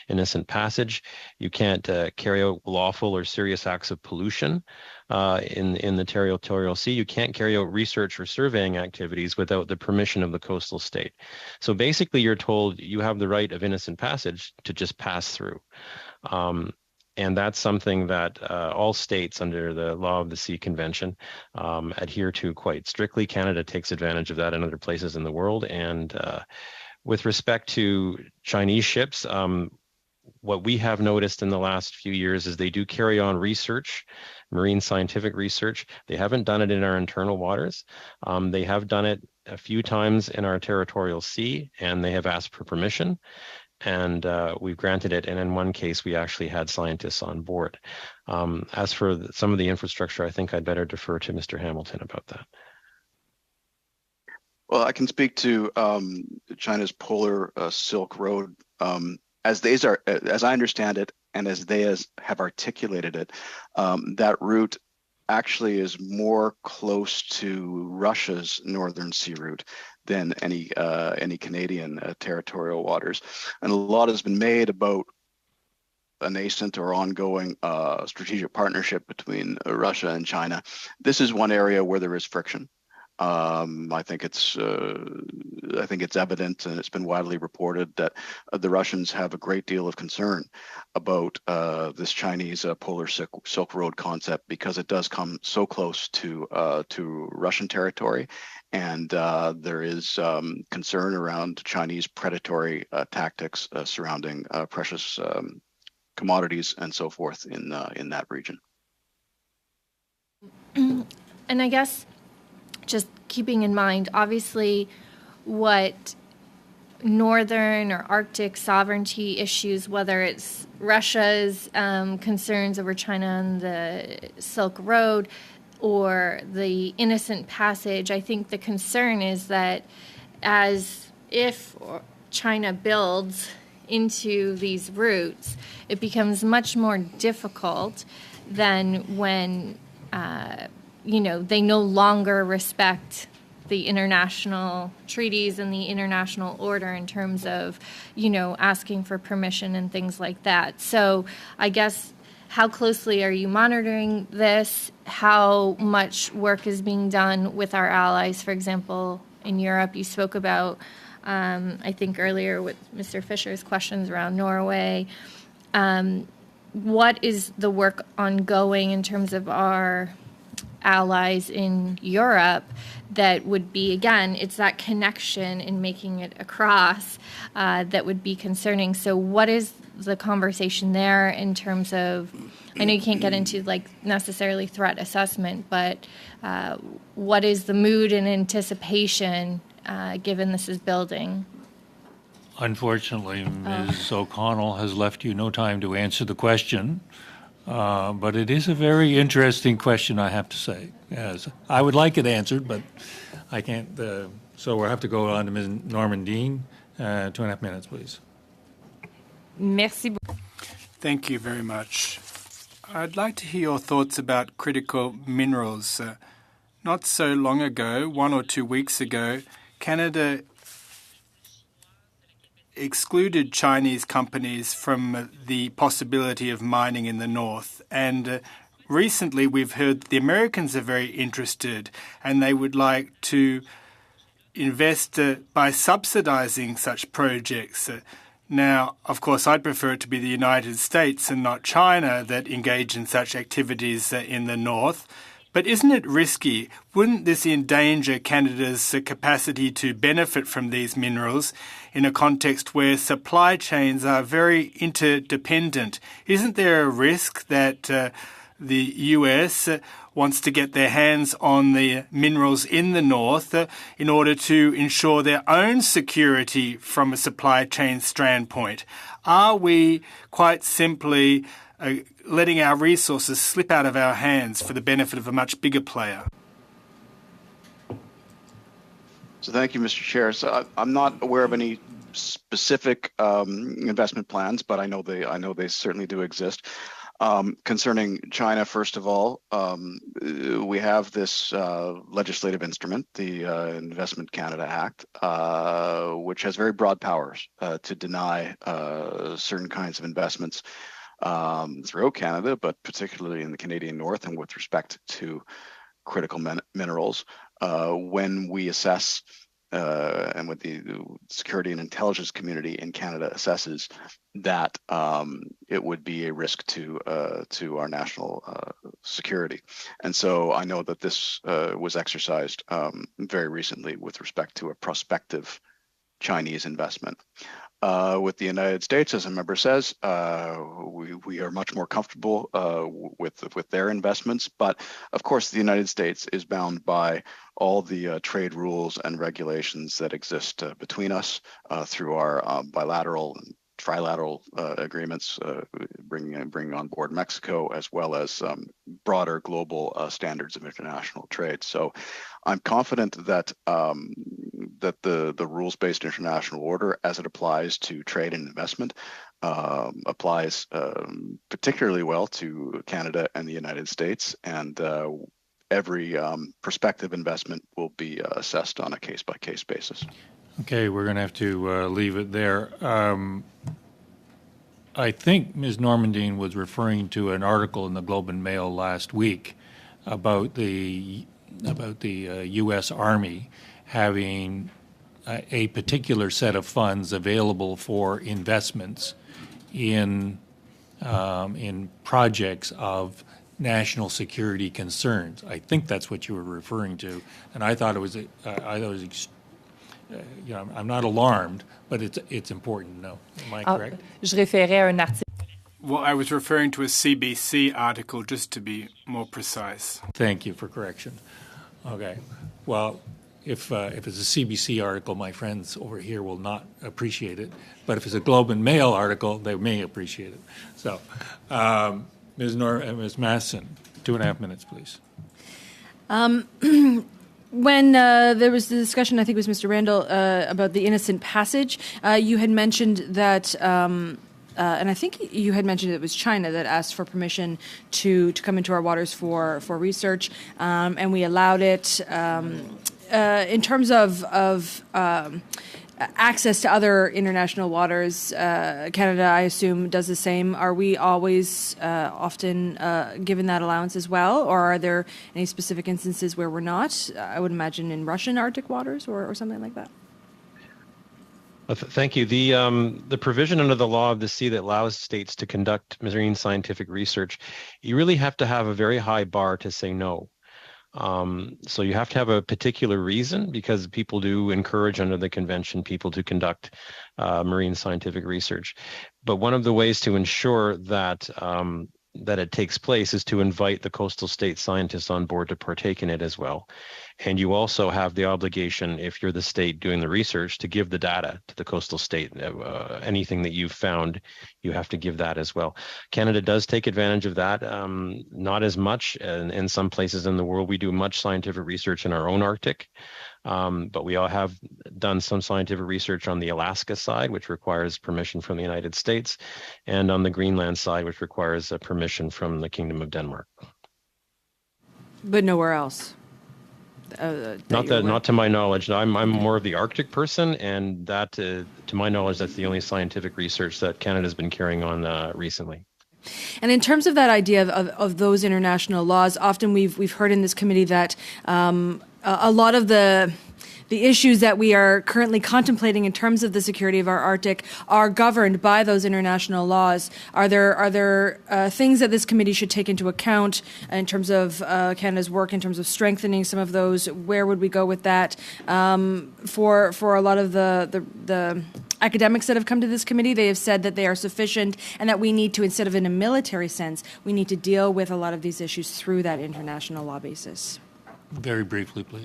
innocent passage. You can't carry out lawful or serious acts of pollution in the territorial sea. You can't carry out research or surveying activities without the permission of the coastal state. So basically you're told you have the right of innocent passage to just pass through. And that's something that all states under the Law of the Sea Convention adhere to quite strictly. Canada takes advantage of that in other places in the world. And with respect to Chinese ships, what we have noticed in the last few years is they do carry on research, marine scientific research. They haven't done it in our internal waters. They have done it a few times in our territorial sea, and they have asked for permission. And we've granted it. And in one case, we actually had scientists on board. As for some of the infrastructure, I think I'd better defer to Mr. Hamilton about that. Well, I can speak to China's Polar Silk Road. As I understand it, and as they have articulated it, that route actually is more close to Russia's Northern Sea route than any Canadian territorial waters. And a lot has been made about a nascent or ongoing strategic partnership between Russia and China. This is one area where there is friction. I think it's evident, and it's been widely reported that the Russians have a great deal of concern about this Chinese Polar Silk Road concept, because it does come so close to Russian territory, and there is concern around Chinese predatory tactics surrounding precious commodities and so forth in that region. And I guess, just keeping in mind, obviously, what northern or Arctic sovereignty issues, whether it's Russia's concerns over China and the Silk Road or the innocent passage, I think the concern is that if China builds into these routes, it becomes much more difficult than when they no longer respect the international treaties and the international order in terms of, asking for permission and things like that. So I guess, how closely are you monitoring this? How much work is being done with our allies? For example, in Europe, you spoke about, I think earlier with Mr. Fisher's questions around Norway. What is the work ongoing in terms of our allies in Europe that would be, again, it's that connection in making it across that would be concerning. So what is the conversation there in terms of I know you can't get into like necessarily threat assessment, but what is the mood and anticipation given this is building? Unfortunately, Ms. O'Connell has left you no time to answer the question, but it is a very interesting question, I have to say. Yes, I would like it answered, but I can't. So we'll have to go on to Ms. Normandin. 2.5 minutes, please. Merci beaucoup. Thank you very much. I'd like to hear your thoughts about critical minerals. Not so long ago, 1 or 2 weeks ago, Canada excluded Chinese companies from the possibility of mining in the north. And recently we've heard that the Americans are very interested and they would like to invest by subsidizing such projects. Now, of course, I'd prefer it to be the United States and not China that engage in such activities in the north. But isn't it risky? Wouldn't this endanger Canada's capacity to benefit from these minerals in a context where supply chains are very interdependent? Isn't there a risk that the US wants to get their hands on the minerals in the north in order to ensure their own security from a supply chain standpoint? Are we quite simply letting our resources slip out of our hands for the benefit of a much bigger player? So thank you, Mr. Chair. So I'm not aware of any specific investment plans, but I know they certainly do exist. Concerning China, first of all, we have this legislative instrument, the Investment Canada Act, which has very broad powers to deny certain kinds of investments throughout Canada, but particularly in the Canadian North and with respect to critical minerals. When we assess and what the security and intelligence community in Canada assesses that it would be a risk to our national security. And so I know that this was exercised very recently with respect to a prospective Chinese investment. With the United States, as a member says, we are much more comfortable with their investments. But of course, the United States is bound by all the trade rules and regulations that exist between us through our bilateral and trilateral agreements, bringing on board Mexico, as well as broader global standards of international trade. So I'm confident that that the rules-based international order, as it applies to trade and investment, applies particularly well to Canada and the United States, and every prospective investment will be assessed on a case-by-case basis. Okay, we're going to have to leave it there. I think Ms. Normandin was referring to an article in the Globe and Mail last week about the U.S. Army having a particular set of funds available for investments in projects of national security concerns. I think that's what you were referring to, and I thought it was. I'm not alarmed, but it's important to know. Am I correct? Je référais à un article. Well, I was referring to a CBC article, just to be more precise. Thank you for correction. Okay. Well, if it's a CBC article, my friends over here will not appreciate it. But if it's a Globe and Mail article, they may appreciate it. So, Ms. Masson, 2.5 minutes, please. When there was the discussion, I think it was Mr. Randall, about the innocent passage, you had mentioned that, and I think you had mentioned it was China that asked for permission to come into our waters for research, and we allowed it. In terms of access to other international waters, Canada, I assume, does the same. Are we always often given that allowance as well, or are there any specific instances where we're not? I would imagine in Russian Arctic waters or something like that. Thank you. The provision under the law of the sea that allows states to conduct marine scientific research, you really have to have a very high bar to say no. So you have to have a particular reason, because people do encourage under the convention people to conduct marine scientific research. But one of the ways to ensure that that it takes place is to invite the coastal state scientists on board to partake in it as well. And you also have the obligation, if you're the state doing the research, to give the data to the coastal state. Anything that you've found, you have to give that as well. Canada does take advantage of that, not as much. In some places in the world, we do much scientific research in our own Arctic, but we all have done some scientific research on the Alaska side, which requires permission from the United States, and on the Greenland side, which requires permission from the Kingdom of Denmark. But nowhere else. Not to my knowledge. I'm more of the Arctic person, and that, to my knowledge, that's the only scientific research that Canada's been carrying on recently. And in terms of that idea of those international laws, often we've heard in this committee that a lot of the issues that we are currently contemplating in terms of the security of our Arctic are governed by those international laws. Are there things that this committee should take into account in terms of Canada's work, in terms of strengthening some of those? Where would we go with that? For a lot of the academics that have come to this committee, they have said that they are sufficient and that we need to, instead of in a military sense, we need to deal with a lot of these issues through that international law basis. Very briefly, please.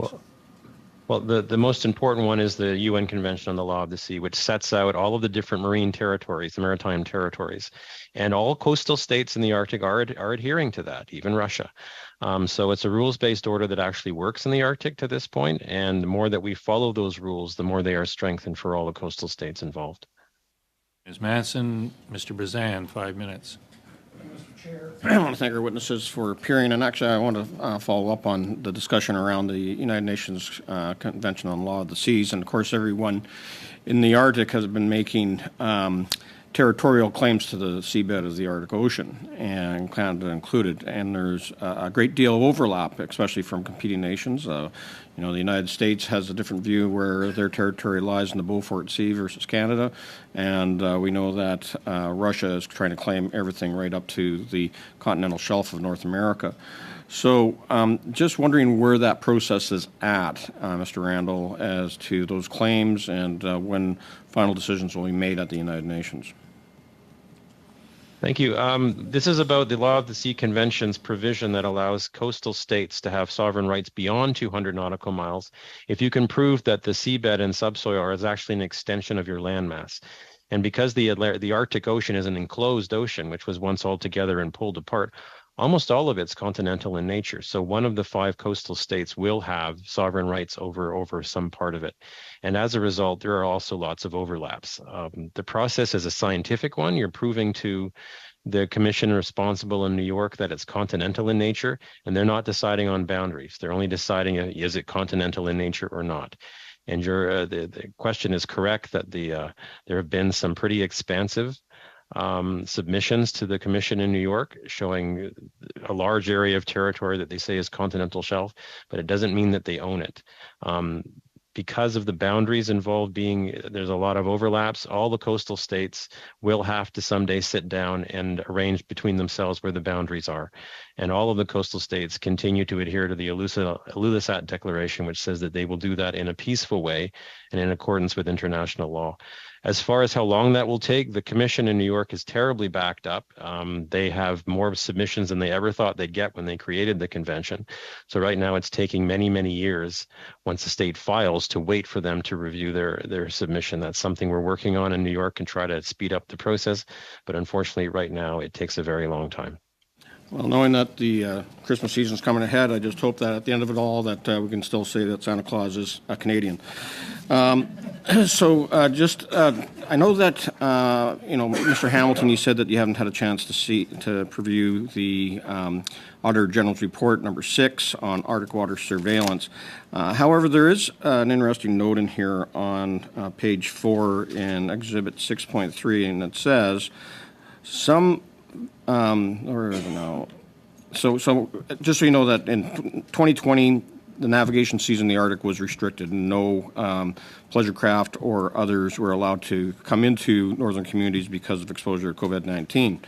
Well, the most important one is the UN Convention on the Law of the Sea, which sets out all of the different marine territories, the maritime territories. And all coastal states in the Arctic are adhering to that, even Russia. So it's a rules-based order that actually works in the Arctic to this point. And the more that we follow those rules, the more they are strengthened for all the coastal states involved. Ms. Manson, Mr. Brazan, 5 minutes. I want to thank our witnesses for appearing, and actually I want to follow up on the discussion around the United Nations Convention on Law of the Seas. And of course, everyone in the Arctic has been making territorial claims to the seabed of the Arctic Ocean, and Canada included. And there's a great deal of overlap, especially from competing nations. The United States has a different view where their territory lies in the Beaufort Sea versus Canada, and we know that Russia is trying to claim everything right up to the continental shelf of North America. So just wondering where that process is at, Mr. Randall, as to those claims and when final decisions will be made at the United Nations. Thank you. This is about the Law of the Sea Convention's provision that allows coastal states to have sovereign rights beyond 200 nautical miles if you can prove that the seabed and subsoil is actually an extension of your landmass. And because the Arctic Ocean is an enclosed ocean, which was once all together and pulled apart, almost all of it's continental in nature. So one of the 5 coastal states will have sovereign rights over some part of it. And as a result, there are also lots of overlaps. The process is a scientific one. You're proving to the commission responsible in New York that it's continental in nature, and they're not deciding on boundaries. They're only deciding, is it continental in nature or not? And the question is correct that there have been some pretty expansive submissions to the commission in New York showing a large area of territory that they say is continental shelf, but it doesn't mean that they own it. Because of the boundaries involved there's a lot of overlaps, all the coastal states will have to someday sit down and arrange between themselves where the boundaries are. And all of the coastal states continue to adhere to the Ilulissat Declaration, which says that they will do that in a peaceful way and in accordance with international law. As far as how long that will take, the commission in New York is terribly backed up. They have more submissions than they ever thought they'd get when they created the convention. So right now it's taking many, many years once the state files to wait for them to review their submission. That's something we're working on in New York and try to speed up the process. But unfortunately, right now it takes a very long time. Well, knowing that the Christmas season's coming ahead, I just hope that at the end of it all that we can still say that Santa Claus is a Canadian. I know that, Mr. Hamilton, you said that you haven't had a chance to preview the Auditor General's Report number 6 on Arctic water surveillance. However, there is an interesting note in here on page 4 in Exhibit 6.3, and it says, where is it now? So just so you know that in 2020, the navigation season in the Arctic was restricted, and no pleasure craft or others were allowed to come into northern communities because of exposure to COVID-19.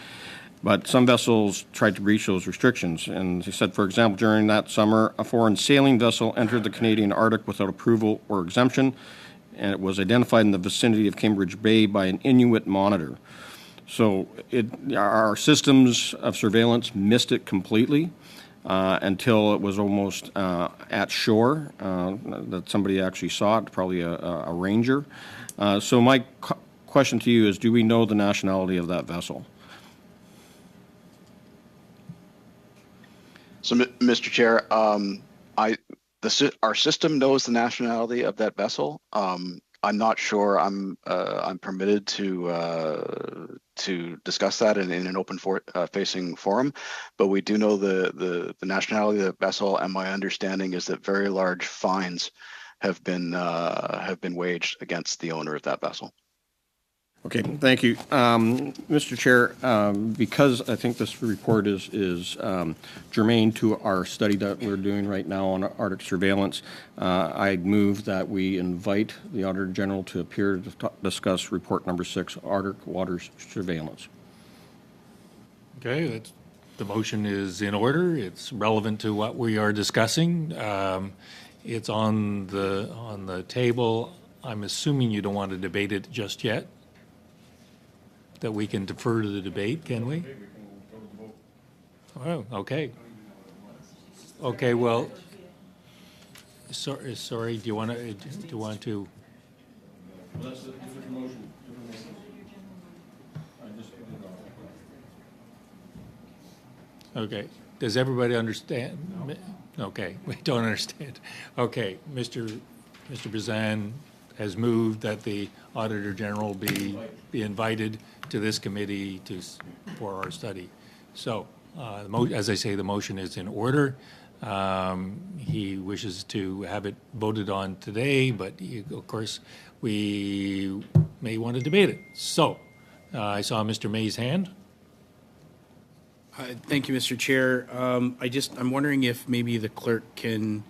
But some vessels tried to breach those restrictions. And he said, for example, during that summer, a foreign sailing vessel entered the Canadian Arctic without approval or exemption, and it was identified in the vicinity of Cambridge Bay by an Inuit monitor. So our systems of surveillance missed it completely until it was almost at shore that somebody actually saw it, probably a ranger. So my question to you is, do we know the nationality of that vessel? So, Mr. Chair, our system knows the nationality of that vessel. I'm not sure I'm permitted to discuss that in an open facing forum, but we do know the nationality of the vessel, and my understanding is that very large fines have been waged against the owner of that vessel. Okay, thank you. Mr. Chair, because I think this report is germane to our study that we're doing right now on Arctic surveillance, I'd move that we invite the Auditor General to appear to discuss report number 6, Arctic waters surveillance. Okay, the motion is in order. It's relevant to what we are discussing. It's on the table. I'm assuming you don't want to debate it just yet. That we can defer to the debate, can we? Oh, okay. Okay, well, sorry, do you want to? Okay, does everybody understand? Okay, we don't understand. Okay, Mr. Brizan has moved that the Auditor General be invited to this committee for our study. So, as I say, the motion is in order. He wishes to have it voted on today, but of course, we may want to debate it. So, I saw Mr. May's hand. Thank you, Mr. Chair. I'm wondering if maybe the clerk can,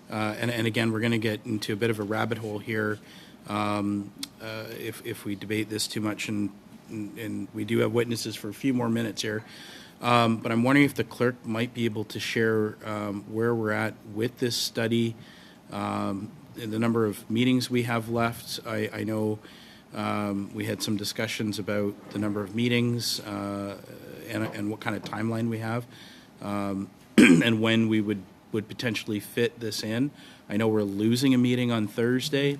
and again, we're going to get into a bit of a rabbit hole here if we debate this too much, and we do have witnesses for a few more minutes here. But I'm wondering if the clerk might be able to share where we're at with this study, the number of meetings we have left. I know we had some discussions about the number of meetings and what kind of timeline we have, and when we would potentially fit this in. I know we're losing a meeting on Thursday,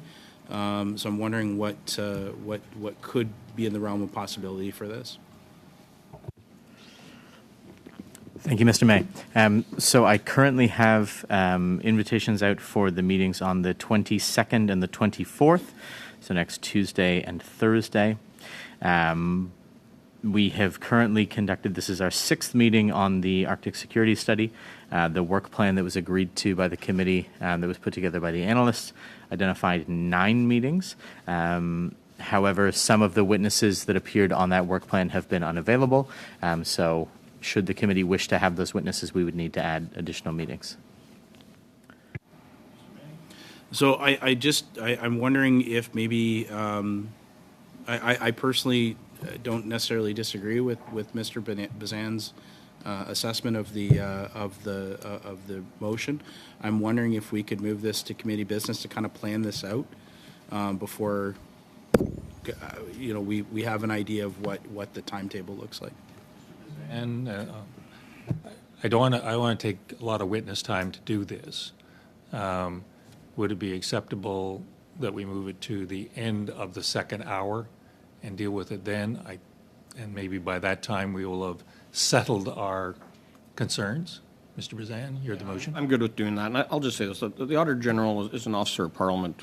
so I'm wondering what could be in the realm of possibility for this. Thank you, Mr. May. So I currently have invitations out for the meetings on the 22nd and the 24th, so next Tuesday and Thursday. We have currently conducted, this is our 6th meeting on the Arctic Security Study. The work plan that was agreed to by the committee that was put together by the analysts identified 9 meetings. However, some of the witnesses that appeared on that work plan have been unavailable. So should the committee wish to have those witnesses, we would need to add additional meetings. So I'm wondering if maybe I personally don't necessarily disagree with Mr. Brizan's assessment of the motion. I'm wondering if we could move this to committee business to kind of plan this out before we have an idea of what the timetable looks like. And I want to take a lot of witness time to do this. Would it be acceptable that we move it to the end of the second hour and deal with it then? And maybe by that time we will have settled our concerns. Mr. Brizan, you're the motion. I'm good with doing that. And I'll just say this. The Auditor General is an officer of Parliament.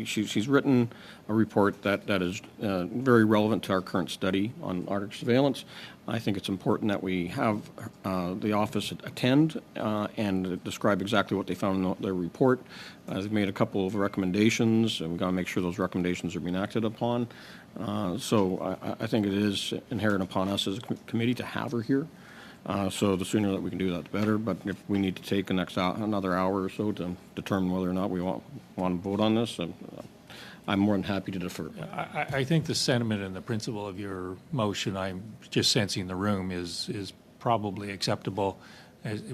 She's written a report that is very relevant to our current study on Arctic surveillance. I think it's important that we have the office attend and describe exactly what they found in their report. They've made a couple of recommendations, and we've got to make sure those recommendations are being acted upon. So I think it is inherent upon us as a committee to have her here. So the sooner that we can do that, the better. But if we need to take another hour or so to determine whether or not we want to vote on this, I'm more than happy to defer. I think the sentiment and the principle of your motion, I'm just sensing the room, is probably acceptable.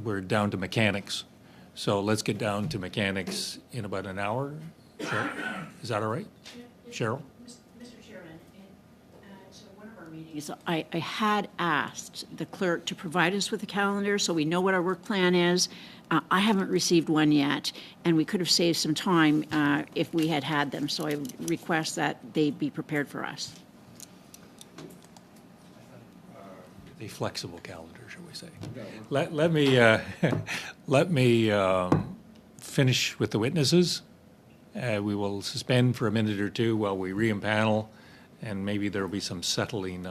We're down to mechanics. So let's get down to mechanics in about an hour. Is that all right? Cheryl? Mr. Chairman, so one of our meetings, I had asked the clerk to provide us with a calendar so we know what our work plan is. I haven't received one yet, and we could have saved some time if we had had them. So I request that they be prepared for us. A flexible calendar, shall we say. Let me let me finish with the witnesses. We will suspend for a minute or two while we re-empanel, and maybe there will be some settling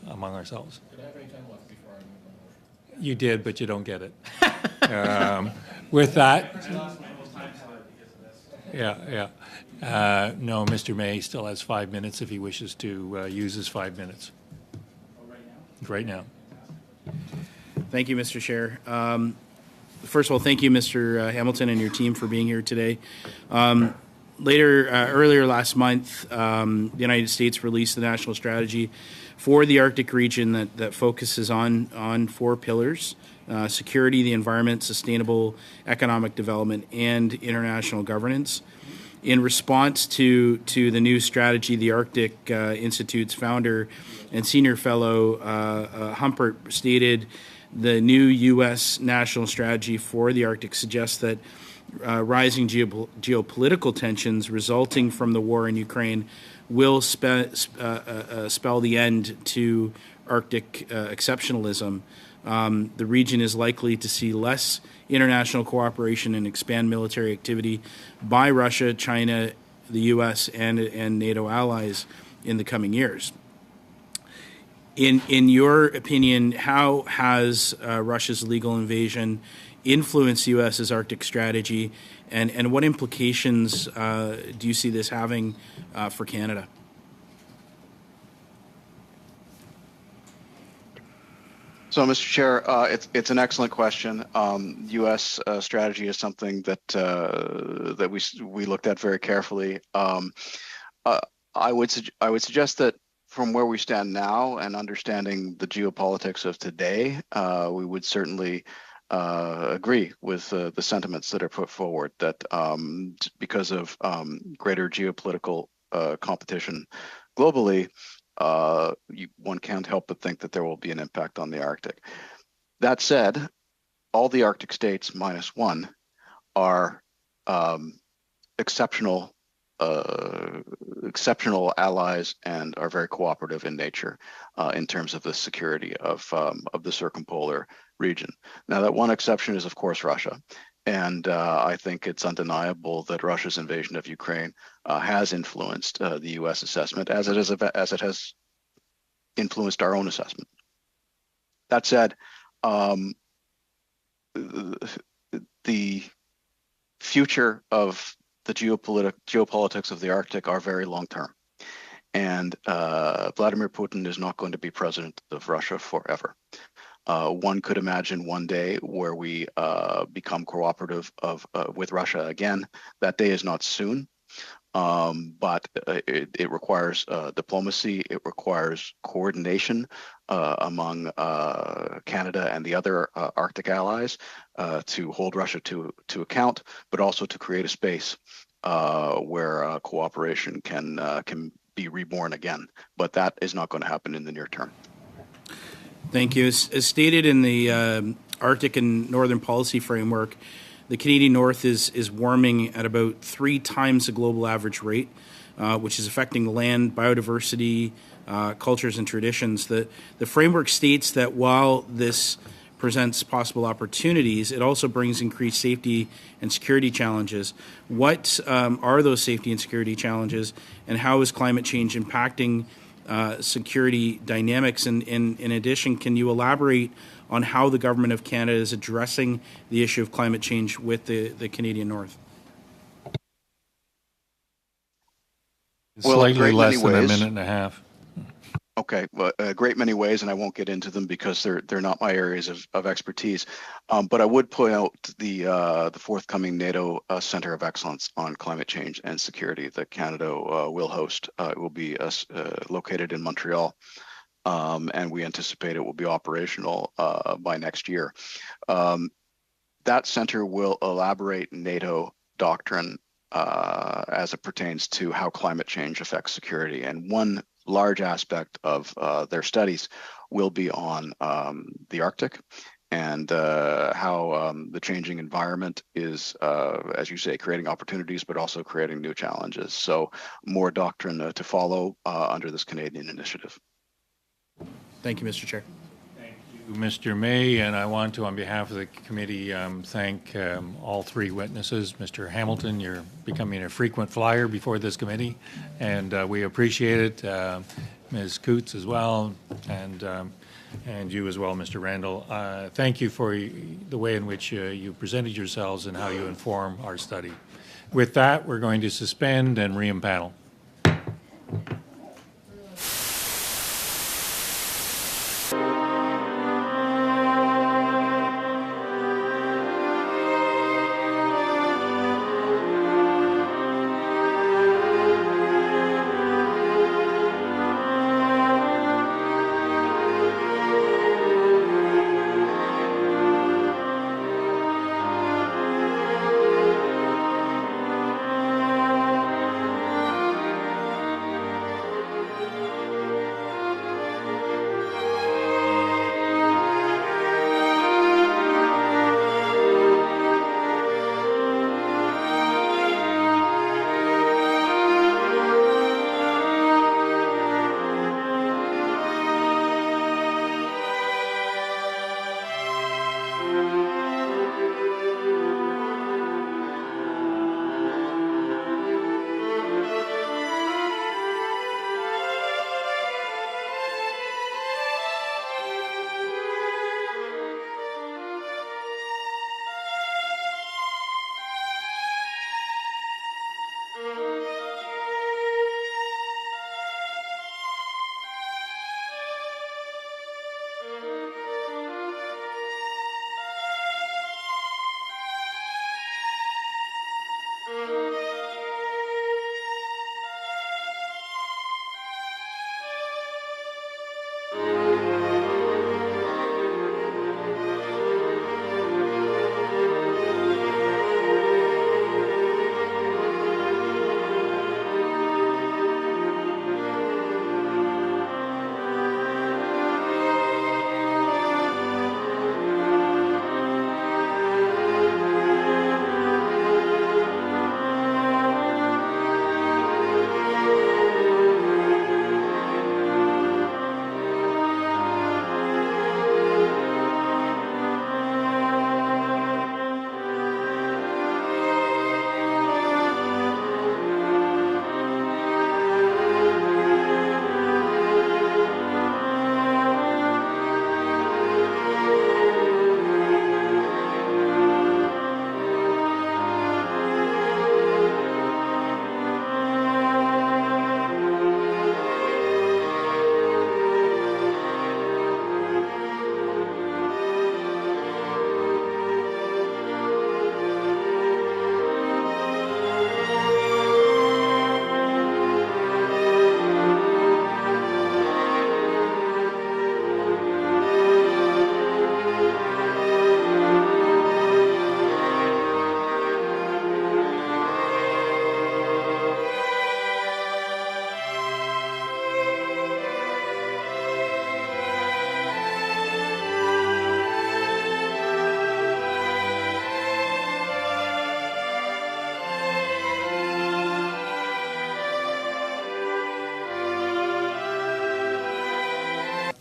among ourselves. Did I have any time left before I move on motion? You did, but you don't get it. With that, no, Mr. May still has 5 minutes if he wishes to use his 5 minutes. Right now. Thank you, Mr. Chair. First of all, thank you, Mr. Hamilton, and your team for being here today. Earlier last month, the United States released the national strategy for the Arctic region that focuses on 4 pillars: security, the environment, sustainable economic development, and international governance. In response to the new strategy, the Arctic Institute's founder and senior fellow Humpert stated the new U.S. national strategy for the Arctic suggests that rising geopolitical tensions resulting from the war in Ukraine will spell the end to Arctic exceptionalism. The region is likely to see less international cooperation and expand military activity by Russia, China, the U.S., and NATO allies in the coming years. In your opinion, how has Russia's illegal invasion influenced the U.S.'s Arctic strategy, and what implications do you see this having for Canada? So, Mr. Chair, it's an excellent question. U.S. strategy is something that we looked at very carefully. I would suggest that from where we stand now and understanding the geopolitics of today, we would certainly agree with the sentiments that are put forward that because of greater geopolitical competition globally, one can't help but think that there will be an impact on the Arctic. That said, all the Arctic states minus one are exceptional allies and are very cooperative in nature in terms of the security of the circumpolar region. Now, that one exception is, of course, Russia. And I think it's undeniable that Russia's invasion of Ukraine has influenced the U.S. assessment, as it has influenced our own assessment. That said, the future of the geopolitics of the Arctic are very long term. And Vladimir Putin is not going to be president of Russia forever. One could imagine one day where we become cooperative with Russia again. That day is not soon, but it requires diplomacy. It requires coordination among Canada and the other Arctic allies to hold Russia to account, but also to create a space where cooperation can be reborn again. But that is not going to happen in the near term. Thank you. As stated in the Arctic and Northern Policy Framework, the Canadian North is warming at about 3 times the global average rate, which is affecting land, biodiversity, cultures, and traditions. The framework states that while this presents possible opportunities, it also brings increased safety and security challenges. What are those safety and security challenges, and how is climate change impacting security dynamics? And in addition, can you elaborate on how the Government of Canada is addressing the issue of climate change with the Canadian North? Slightly less than a minute and a half. Okay, well, a great many ways, and I won't get into them because they're not my areas of expertise. But I would point out the forthcoming NATO Center of Excellence on Climate Change and Security that Canada will host. It will be located in Montreal, and we anticipate it will be operational by next year. That center will elaborate NATO doctrine as it pertains to how climate change affects security. And one large aspect of their studies will be on the Arctic and how the changing environment is, as you say, creating opportunities, but also creating new challenges. So more doctrine to follow under this Canadian initiative. Thank you, Mr. Chair. Mr. May, and I want to, on behalf of the committee, thank all three witnesses. Mr. Hamilton, you're becoming a frequent flyer before this committee, and we appreciate it. Ms. Coutts as well, and you as well, Mr. Randall. Thank you for the way in which you presented yourselves and how you inform our study. With that, we're going to suspend and re-empanel.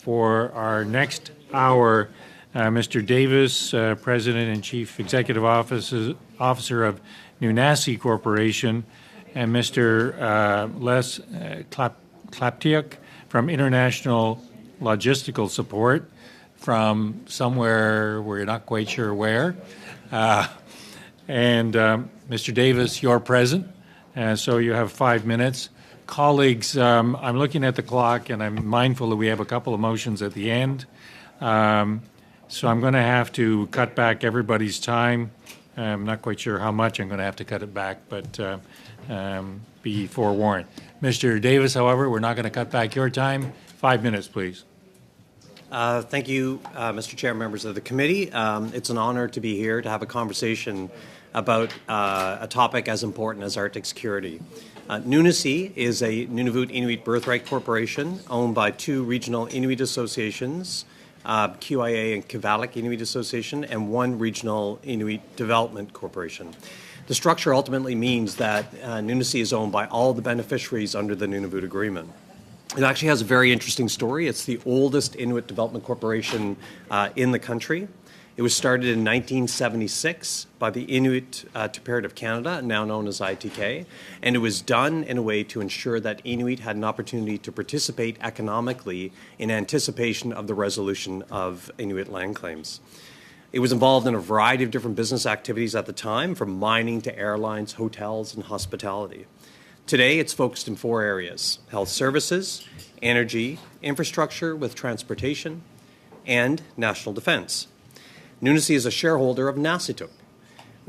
For our next hour, Mr. Davis, President and Chief Executive Officer of Nunasi Corporation, and Mr. Les Klaptiuk from International Logistical Support from somewhere we're not quite sure where. And Mr. Davis, you're present, so you have 5 minutes. Colleagues, I'm looking at the clock and I'm mindful that we have a couple of motions at the end. So I'm going to have to cut back everybody's time. I'm not quite sure how much I'm going to have to cut it back, but be forewarned. Mr. Davis, however, we're not going to cut back your time. 5 minutes, please. Thank you, Mr. Chair, members of the committee. It's an honor to be here to have a conversation about a topic as important as Arctic security. Nunasi is a Nunavut Inuit Birthright Corporation owned by two regional Inuit associations, QIA and Kivalik Inuit Association, and one regional Inuit Development Corporation. The structure ultimately means that Nunasi is owned by all the beneficiaries under the Nunavut Agreement. It actually has a very interesting story. It's the oldest Inuit Development Corporation in the country. It was started in 1976 by the Inuit Tapert of Canada, now known as ITK, and it was done in a way to ensure that Inuit had an opportunity to participate economically in anticipation of the resolution of Inuit land claims. It was involved in a variety of different business activities at the time, from mining to airlines, hotels, and hospitality. Today, it's focused in four areas: health services, energy, infrastructure with transportation, and national defense. Nunasi is a shareholder of Nassituk,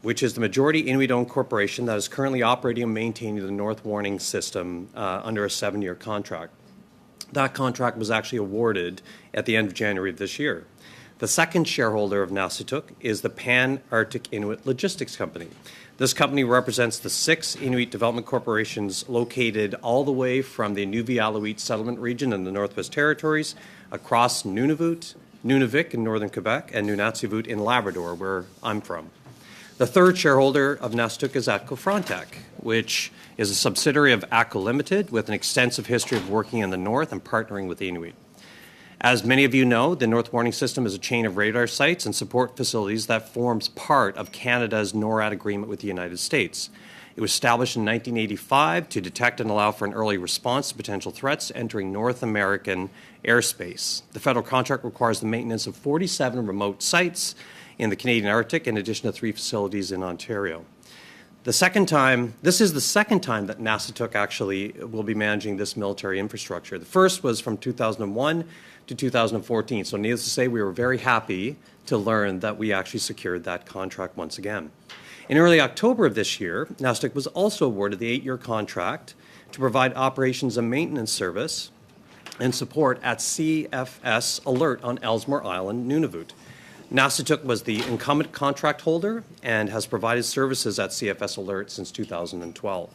which is the majority Inuit-owned corporation that is currently operating and maintaining the North Warning System under a 7-year contract. That contract was actually awarded at the end of January of this year. The second shareholder of Nassituk is the Pan-Arctic Inuit Logistics Company. This company represents the 6 Inuit development corporations located all the way from the Nunavut settlement region in the Northwest Territories across Nunavut, Nunavik in northern Quebec, and Nunatsiavut in Labrador, where I'm from. The third shareholder of Nassituk is ATCO Frontec, which is a subsidiary of ATCO Limited with an extensive history of working in the north and partnering with the Inuit. As many of you know, the North Warning System is a chain of radar sites and support facilities that forms part of Canada's NORAD agreement with the United States. It was established in 1985 to detect and allow for an early response to potential threats entering North American airspace. The federal contract requires the maintenance of 47 remote sites in the Canadian Arctic, in addition to 3 facilities in Ontario. This is the second time that Nassituk actually will be managing this military infrastructure. The first was from 2001 to 2014. So needless to say, we were very happy to learn that we actually secured that contract once again. In early October of this year, Nassituk was also awarded the 8-year contract to provide operations and maintenance service and support at CFS Alert on Ellesmere Island, Nunavut. Nassituk was the incumbent contract holder and has provided services at CFS Alert since 2012.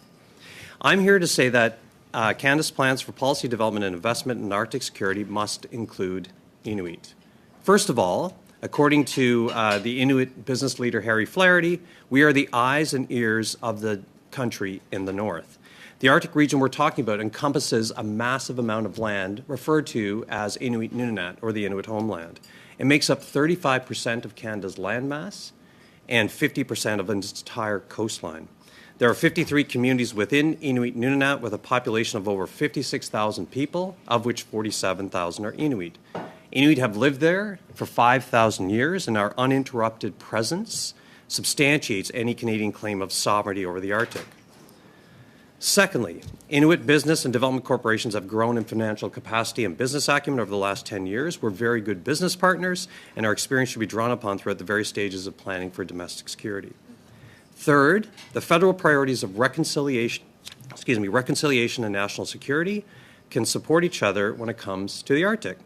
I'm here to say that Canada's plans for policy development and investment in Arctic security must include Inuit. First of all, according to the Inuit business leader Harry Flaherty, we are the eyes and ears of the country in the north. The Arctic region we're talking about encompasses a massive amount of land referred to as Inuit Nunanat, or the Inuit homeland. It makes up 35% of Canada's landmass and 50% of its entire coastline. There are 53 communities within Inuit Nunanat with a population of over 56,000 people, of which 47,000 are Inuit. Inuit have lived there for 5,000 years, and our uninterrupted presence substantiates any Canadian claim of sovereignty over the Arctic. Secondly, Inuit business and development corporations have grown in financial capacity and business acumen over the last 10 years. We're very good business partners, and our experience should be drawn upon throughout the various stages of planning for domestic security. Third, the federal priorities of reconciliation and national security can support each other when it comes to the Arctic.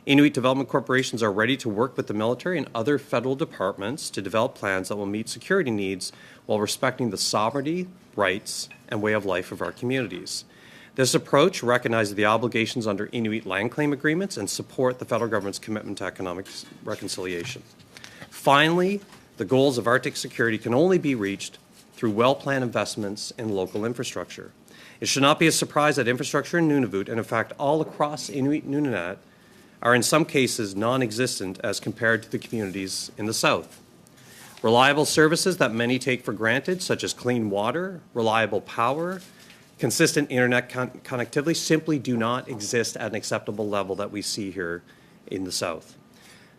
Inuit development corporations are ready to work with the military and other federal departments to develop plans that will meet security needs while respecting the sovereignty, rights, and way of life of our communities. This approach recognizes the obligations under Inuit land claim agreements and support the federal government's commitment to economic reconciliation. Finally, the goals of Arctic security can only be reached through well-planned investments in local infrastructure. It should not be a surprise that infrastructure in Nunavut, and in fact all across Inuit Nunanat, are in some cases non-existent as compared to the communities in the south. Reliable services that many take for granted, such as clean water, reliable power, consistent internet connectivity, simply do not exist at an acceptable level that we see here in the south.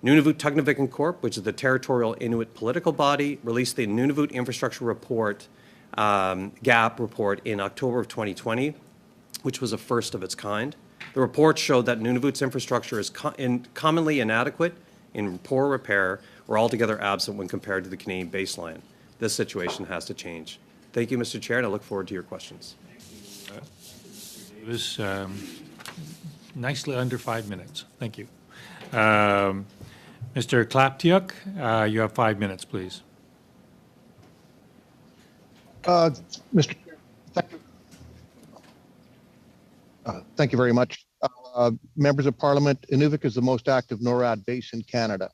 Nunavut Tugnavikan Corp., which is the territorial Inuit political body, released the Nunavut Infrastructure Report, GAP report, in October of 2020, which was a first of its kind. The report showed that Nunavut's infrastructure is commonly inadequate, in poor repair, or altogether absent when compared to the Canadian baseline. This situation has to change. Thank you, Mr. Chair, and I look forward to your questions. It was nicely under 5 minutes. Thank you. Mr. Klaptiuk, you have 5 minutes, please. Mr. Chair, thank you. Thank you very much. Members of Parliament, Inuvik is the most active NORAD base in Canada.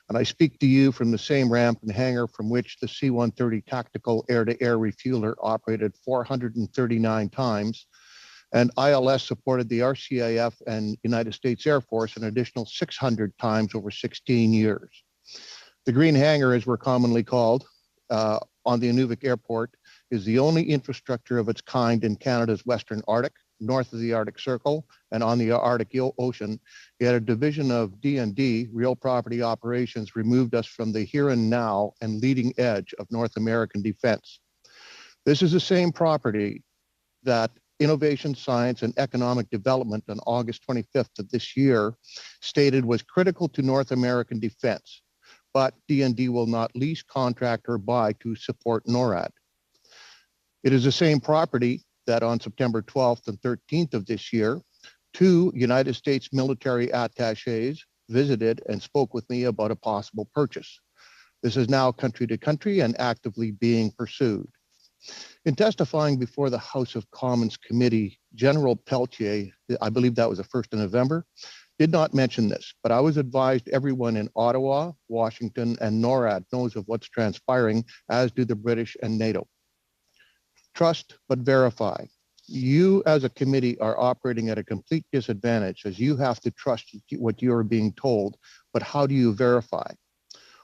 And I speak to you from the same ramp and hangar from which the C-130 tactical air-to-air refueler operated 439 times. And ILS supported the RCAF and United States Air Force an additional 600 times over 16 years. The Green Hangar, as we're commonly called, on the Inuvik Airport, is the only infrastructure of its kind in Canada's Western Arctic, north of the Arctic Circle, and on the Arctic Ocean. Yet a division of D&D, Real Property Operations, removed us from the here and now and leading edge of North American defense. This is the same property that Innovation, Science, and Economic Development on August 25th of this year stated was critical to North American defense, but D&D will not lease, contract, or buy to support NORAD. It is the same property that on September 12th and 13th of this year, 2 United States military attachés visited and spoke with me about a possible purchase. This is now country to country and actively being pursued. In testifying before the House of Commons Committee, General Peltier, I believe that was the 1st of November, did not mention this, but I was advised everyone in Ottawa, Washington, and NORAD knows of what's transpiring, as do the British and NATO. Trust but verify. You as a committee are operating at a complete disadvantage as you have to trust what you are being told, but how do you verify?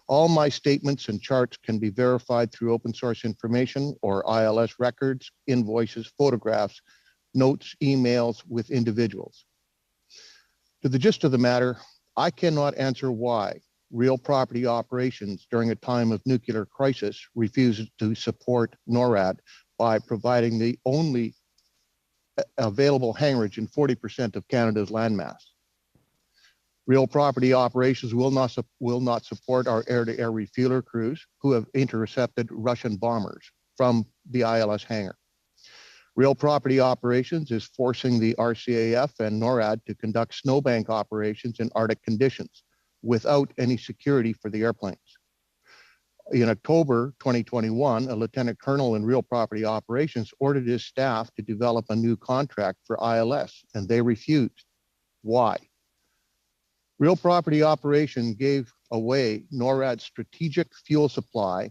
All my statements and charts can be verified through open source information or ILS records, invoices, photographs, notes, emails with individuals. To the gist of the matter, I cannot answer why Real Property Operations during a time of nuclear crisis refuses to support NORAD by providing the only available hangarage in 40% of Canada's landmass. Real Property Operations will not support our air-to-air refueler crews who have intercepted Russian bombers from the ILS hangar. Real Property Operations is forcing the RCAF and NORAD to conduct snowbank operations in Arctic conditions without any security for the airplanes. In October 2021, a lieutenant colonel in Real Property Operations ordered his staff to develop a new contract for ILS, and they refused. Why? Real Property Operation gave away NORAD's strategic fuel supply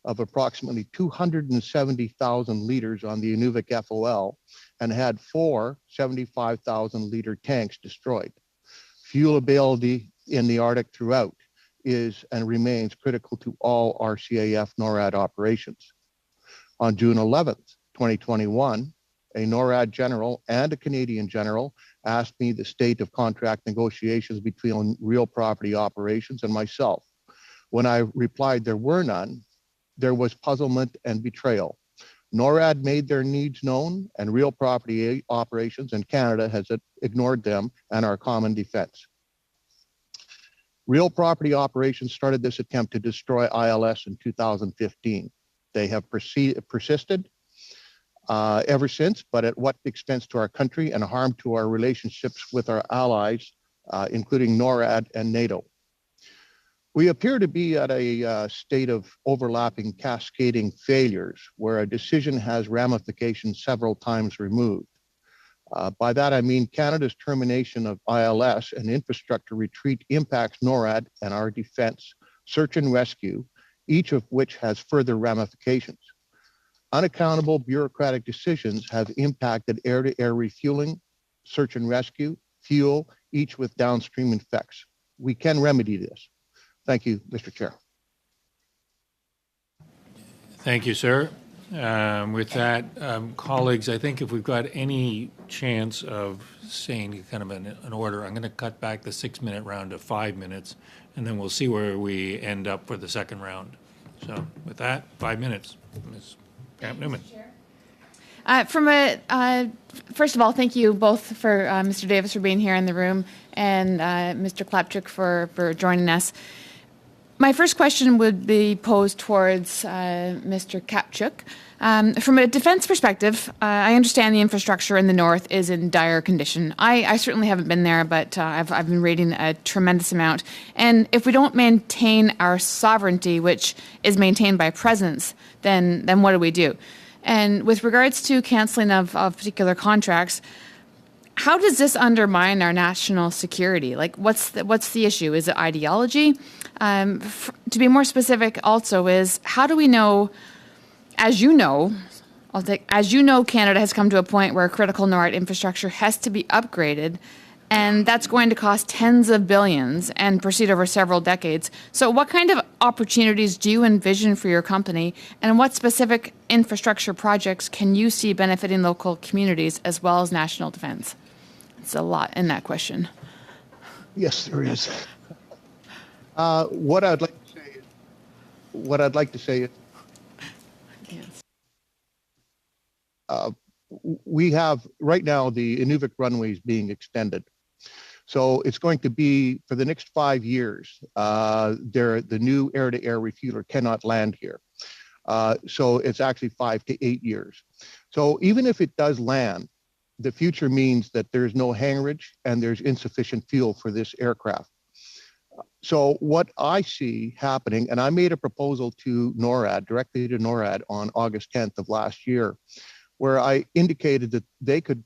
of approximately 270,000 liters on the Inuvik FOL and had 4 75,000-liter tanks destroyed. Fuel availability in the Arctic throughout is and remains critical to all RCAF NORAD operations. On June 11th, 2021, a NORAD general and a Canadian general asked me the state of contract negotiations between Real Property Operations and myself. When I replied there were none, there was puzzlement and betrayal. NORAD made their needs known, and Real Property Operations in Canada has ignored them and our common defense. Real Property Operations started this attempt to destroy ILS in 2015. They have persisted ever since, but at what expense to our country and harm to our relationships with our allies, including NORAD and NATO. We appear to be at a state of overlapping cascading failures where a decision has ramifications several times removed. By that, I mean Canada's termination of ILS and infrastructure retreat impacts NORAD and our defense, search and rescue, each of which has further ramifications. Unaccountable bureaucratic decisions have impacted air-to-air refueling, search and rescue, fuel, each with downstream effects. We can remedy this. Thank you, Mr. Chair. Thank you, sir. With that, colleagues, I think if we've got any chance of saying kind of an order, I'm going to cut back the 6-minute round to 5 minutes, and then we'll see where we end up for the second round. So with that, 5 minutes. Ms. Camp-Newman. First of all, thank you both for Mr. Davis for being here in the room and Mr. Klapchuk for joining us. My first question would be posed towards Mr. Kapchuk. From a defense perspective, I understand the infrastructure in the north is in dire condition. I certainly haven't been there, but I've been reading a tremendous amount. And if we don't maintain our sovereignty, which is maintained by presence, then what do we do? And with regards to canceling of particular contracts, how does this undermine our national security? Like, what's the issue? Is it ideology? To be more specific, also, is how do we know? As you know, Canada has come to a point where critical NORAD infrastructure has to be upgraded, and that's going to cost tens of billions and proceed over several decades. So what kind of opportunities do you envision for your company, and what specific infrastructure projects can you see benefiting local communities as well as national defense? It's a lot in that question. Yes, there is. What I'd like to say is, we have right now the Inuvik runway is being extended. So it's going to be for the next 5 years, the new air-to-air refueler cannot land here. So it's actually 5 to 8 years. So even if it does land, the future means that there's no hangarage and there's insufficient fuel for this aircraft. So what I see happening, and I made a proposal to NORAD, directly to NORAD on August 10th of last year, where I indicated that they could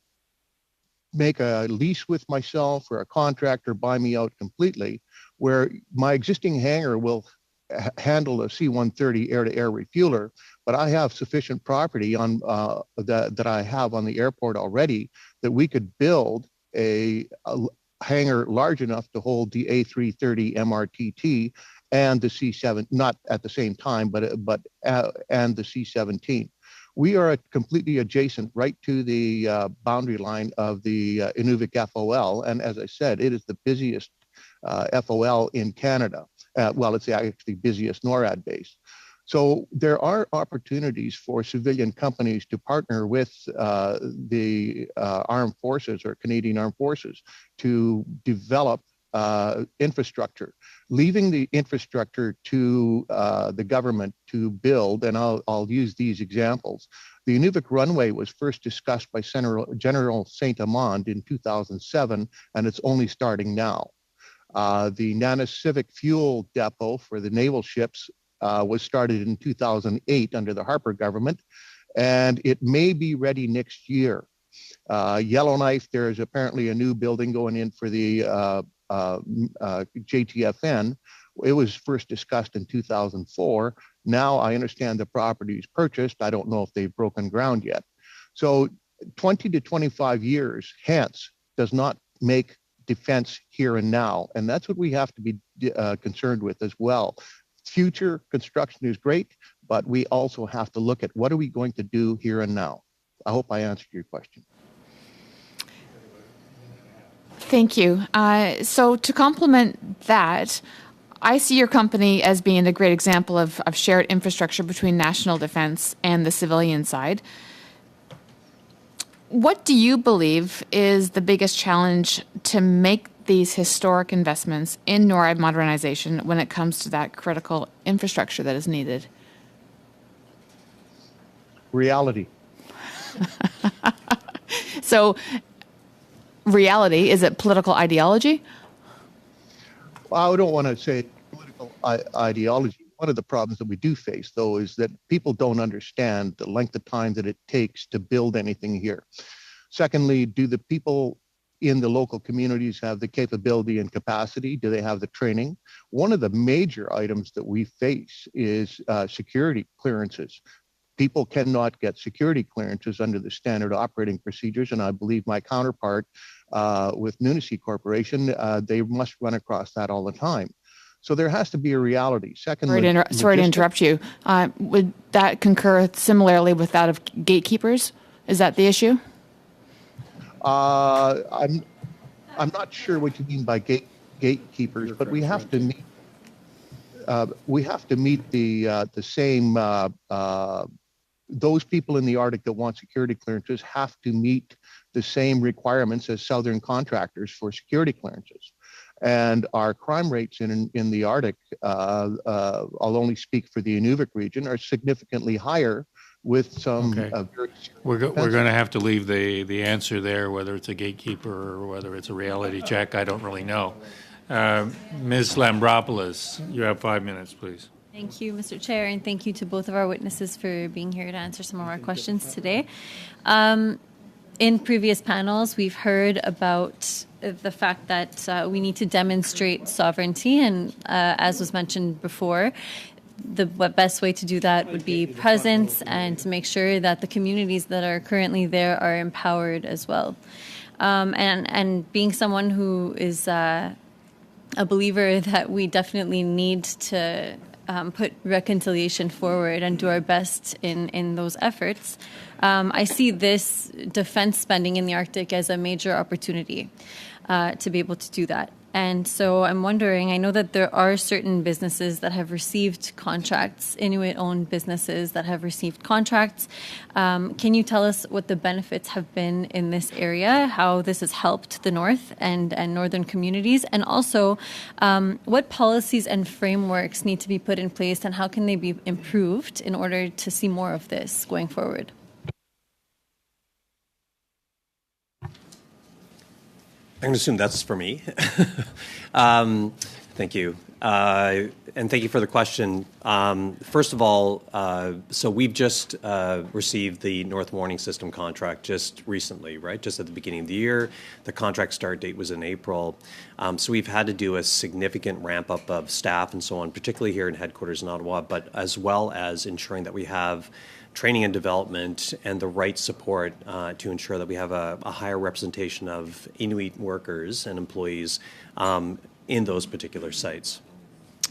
make a lease with myself or a contractor buy me out completely, where my existing hangar will handle a C-130 air-to-air refueler, but I have sufficient property on that I have on the airport already that we could build a hangar large enough to hold the A330 MRTT and the C-7, not at the same time, but and the C-17. We are completely adjacent right to the boundary line of the Inuvik FOL. And as I said, it is the busiest FOL in Canada. Well, it's the actually busiest NORAD base. So there are opportunities for civilian companies to partner with the armed forces or Canadian Armed Forces to develop infrastructure, leaving the infrastructure to the government to build. And I'll use these examples. The Inuvik runway was first discussed by General Saint-Amand in 2007, and it's only starting now. The Nanisivik fuel depot for the naval ships was started in 2008 under the Harper government, and it may be ready next year. Yellowknife, there is apparently a new building going in for the JTFN. It was first discussed in 2004. Now I understand the property is purchased. I don't know if they've broken ground yet. So 20 to 25 years hence does not make defense here and now. And that's what we have to be concerned with as well. Future construction is great, but we also have to look at what are we going to do here and now. I hope I answered your question. Thank you. So to complement that, I see your company as being a great example of shared infrastructure between national defense and the civilian side. What do you believe is the biggest challenge to make these historic investments in NORAD modernization when it comes to that critical infrastructure that is needed? Reality. So, reality, is it political ideology? Well, I don't want to say political ideology. One of the problems that we do face, though, is that people don't understand the length of time that it takes to build anything here. Secondly, do the people in the local communities have the capability and capacity? Do they have the training? One of the major items that we face is security clearances. People cannot get security clearances under the standard operating procedures, and I believe my counterpart with Nunisi Corporation, they must run across that all the time. So there has to be a reality. Secondly, sorry to interrupt you. Would that concur similarly with that of gatekeepers? Is that the issue? I'm not sure what you mean by gatekeepers, but we have to meet the same. Those people in the Arctic that want security clearances have to meet the same requirements as Southern contractors for security clearances. And our crime rates in the Arctic, I'll only speak for the Inuvik region, are significantly higher with some very We're going to have to leave the answer there, whether it's a gatekeeper or whether it's a reality check. I don't really know. Ms. Lambropoulos, you have 5 minutes, please. Thank you, Mr. Chair, and thank you to both of our witnesses for being here to answer some of our questions today. In previous panels, we've heard about the fact that we need to demonstrate sovereignty, and as was mentioned before, the best way to do that would be presence and to make sure that the communities that are currently there are empowered as well. And being someone who is a believer that we definitely need to put reconciliation forward and do our best in those efforts, I see this defense spending in the Arctic as a major opportunity to be able to do that. And so I'm wondering, I know that there are certain businesses that have received contracts, Inuit-owned businesses that have received contracts. Can you tell us what the benefits have been in this area, how this has helped the North and Northern communities, and also what policies and frameworks need to be put in place and how can they be improved in order to see more of this going forward? I'm going to assume that's for me. Thank you. And thank you for the question. First of all, so we've just received the North Warning System contract just recently, right? Just at the beginning of the year. The contract start date was in April. So we've had to do a significant ramp up of staff and so on, particularly here in headquarters in Ottawa, but as well as ensuring that we have training and development and the right support to ensure that we have a higher representation of Inuit workers and employees in those particular sites.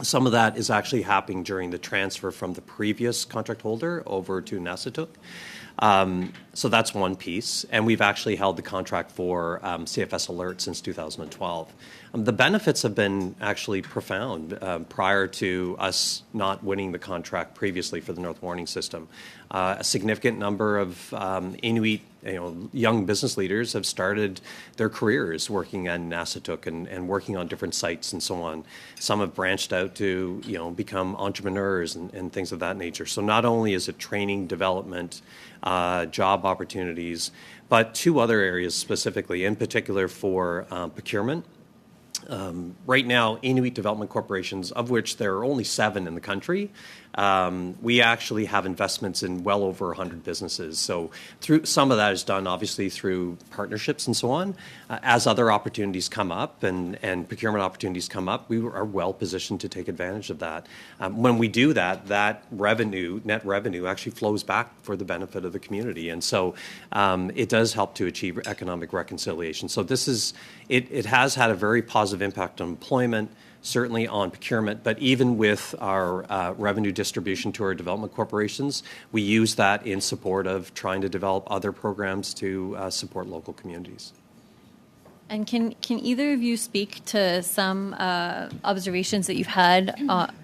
Some of that is actually happening during the transfer from the previous contract holder over to Nasatuk. So that's one piece. And we've actually held the contract for CFS Alert since 2012. The benefits have been actually profound prior to us not winning the contract previously for the North Warning System. A significant number of Inuit young business leaders have started their careers working at Nasatuk and working on different sites and so on. Some have branched out to become entrepreneurs and things of that nature. So not only is it training, development, job opportunities, but two other areas specifically, in particular for procurement. Right now, Inuit development corporations, of which there are only 7 in the country, we actually have investments in well over 100 businesses. So through some of that is done obviously through partnerships and so on. As other opportunities come up and procurement opportunities come up, we are well positioned to take advantage of that. When we do that, that revenue, net revenue, actually flows back for the benefit of the community. And so it does help to achieve economic reconciliation. So this is, it has had a very positive impact on employment, certainly on procurement, but even with our revenue distribution to our development corporations, we use that in support of trying to develop other programs to support local communities. And can either of you speak to some observations that you've had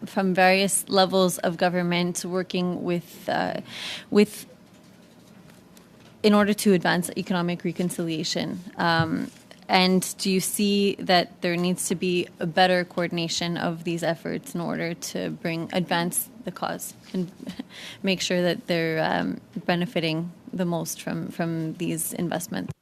from various levels of government working with in order to advance economic reconciliation? And do you see that there needs to be a better coordination of these efforts in order to advance the cause and make sure that they're benefiting the most from these investments?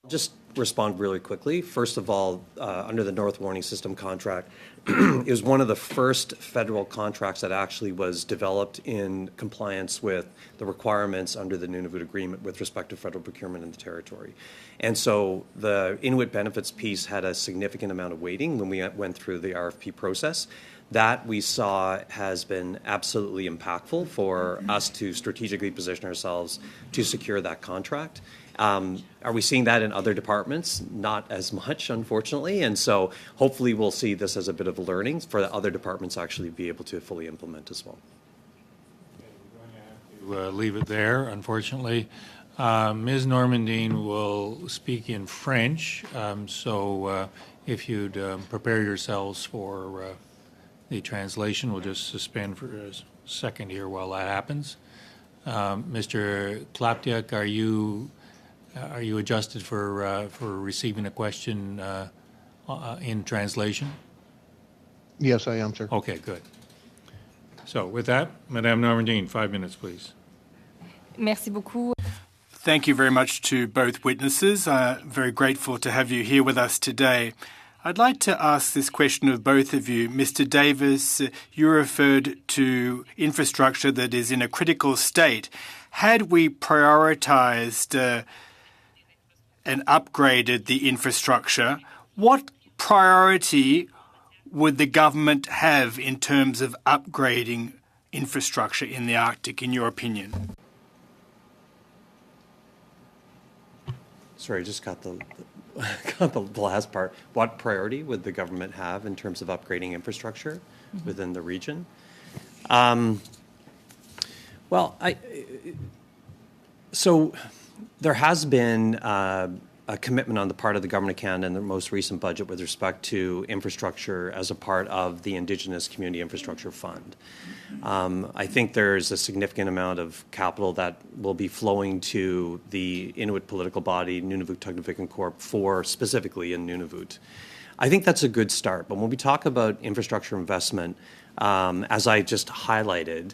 Just respond really quickly. First of all, under the North Warning System contract, it was one of the first federal contracts that actually was developed in compliance with the requirements under the Nunavut Agreement with respect to federal procurement in the territory. And so the Inuit benefits piece had a significant amount of weighting when we went through the RFP process. That we saw has been absolutely impactful for us to strategically position ourselves to secure that contract. Are we seeing that in other departments? Not as much, unfortunately. And so hopefully we'll see this as a bit of a learning for the other departments to actually be able to fully implement as well. We're going to have to leave it there, unfortunately. Ms. Normandin will speak in French, so if you'd prepare yourselves for the translation, we'll just suspend for a second here while that happens. Mr. Klaptiak, are you adjusted for receiving a question in translation? Yes, I am, sir. Okay, good. So with that, Madame Normandin, 5 minutes, please. Merci beaucoup. Thank you very much to both witnesses. Very grateful to have you here with us today. I'd like to ask this question of both of you. Mr. Davis, you referred to infrastructure that is in a critical state. Had we prioritized and upgraded the infrastructure, what priority would the government have in terms of upgrading infrastructure in the Arctic, in your opinion? Sorry, I just got got the last part. What priority would the government have in terms of upgrading infrastructure within the region? So there has been a commitment on the part of the Government of Canada in the most recent budget with respect to infrastructure as a part of the Indigenous Community Infrastructure Fund. I think there's a significant amount of capital that will be flowing to the Inuit political body, Nunavut Tugnavikan Corp, for specifically in Nunavut. I think that's a good start. But when we talk about infrastructure investment, as I just highlighted,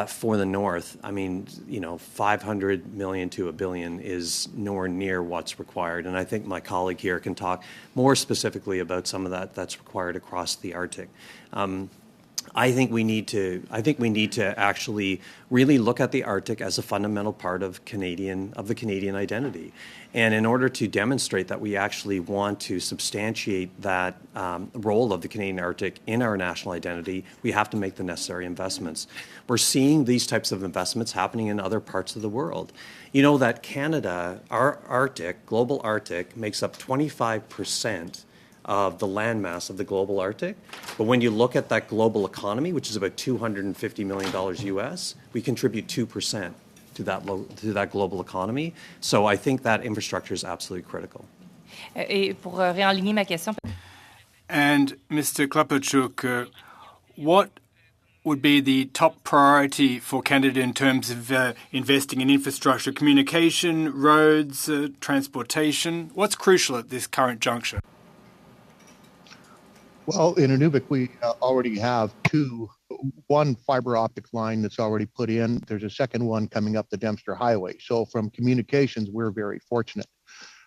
for the North, I mean, 500 million to $1 billion is nowhere near what's required. And I think my colleague here can talk more specifically about some of that's required across the Arctic. I think we need to actually really look at the Arctic as a fundamental part of the Canadian identity. And in order to demonstrate that we actually want to substantiate that role of the Canadian Arctic in our national identity, we have to make the necessary investments. We're seeing these types of investments happening in other parts of the world. You know that Canada, our Arctic, global Arctic, makes up 25% of the landmass of the global Arctic. But when you look at that global economy, which is about $250 million US, we contribute 2% to that global economy. So I think that infrastructure is absolutely critical. Et pour réaligner ma question. And Mr. Klepachuk, what would be the top priority for Canada in terms of investing in infrastructure, communication, roads, transportation? What's crucial at this current juncture? Well, in Inuvik, we already have one fiber optic line that's already put in. There's a second one coming up the Dempster Highway. So from communications, we're very fortunate.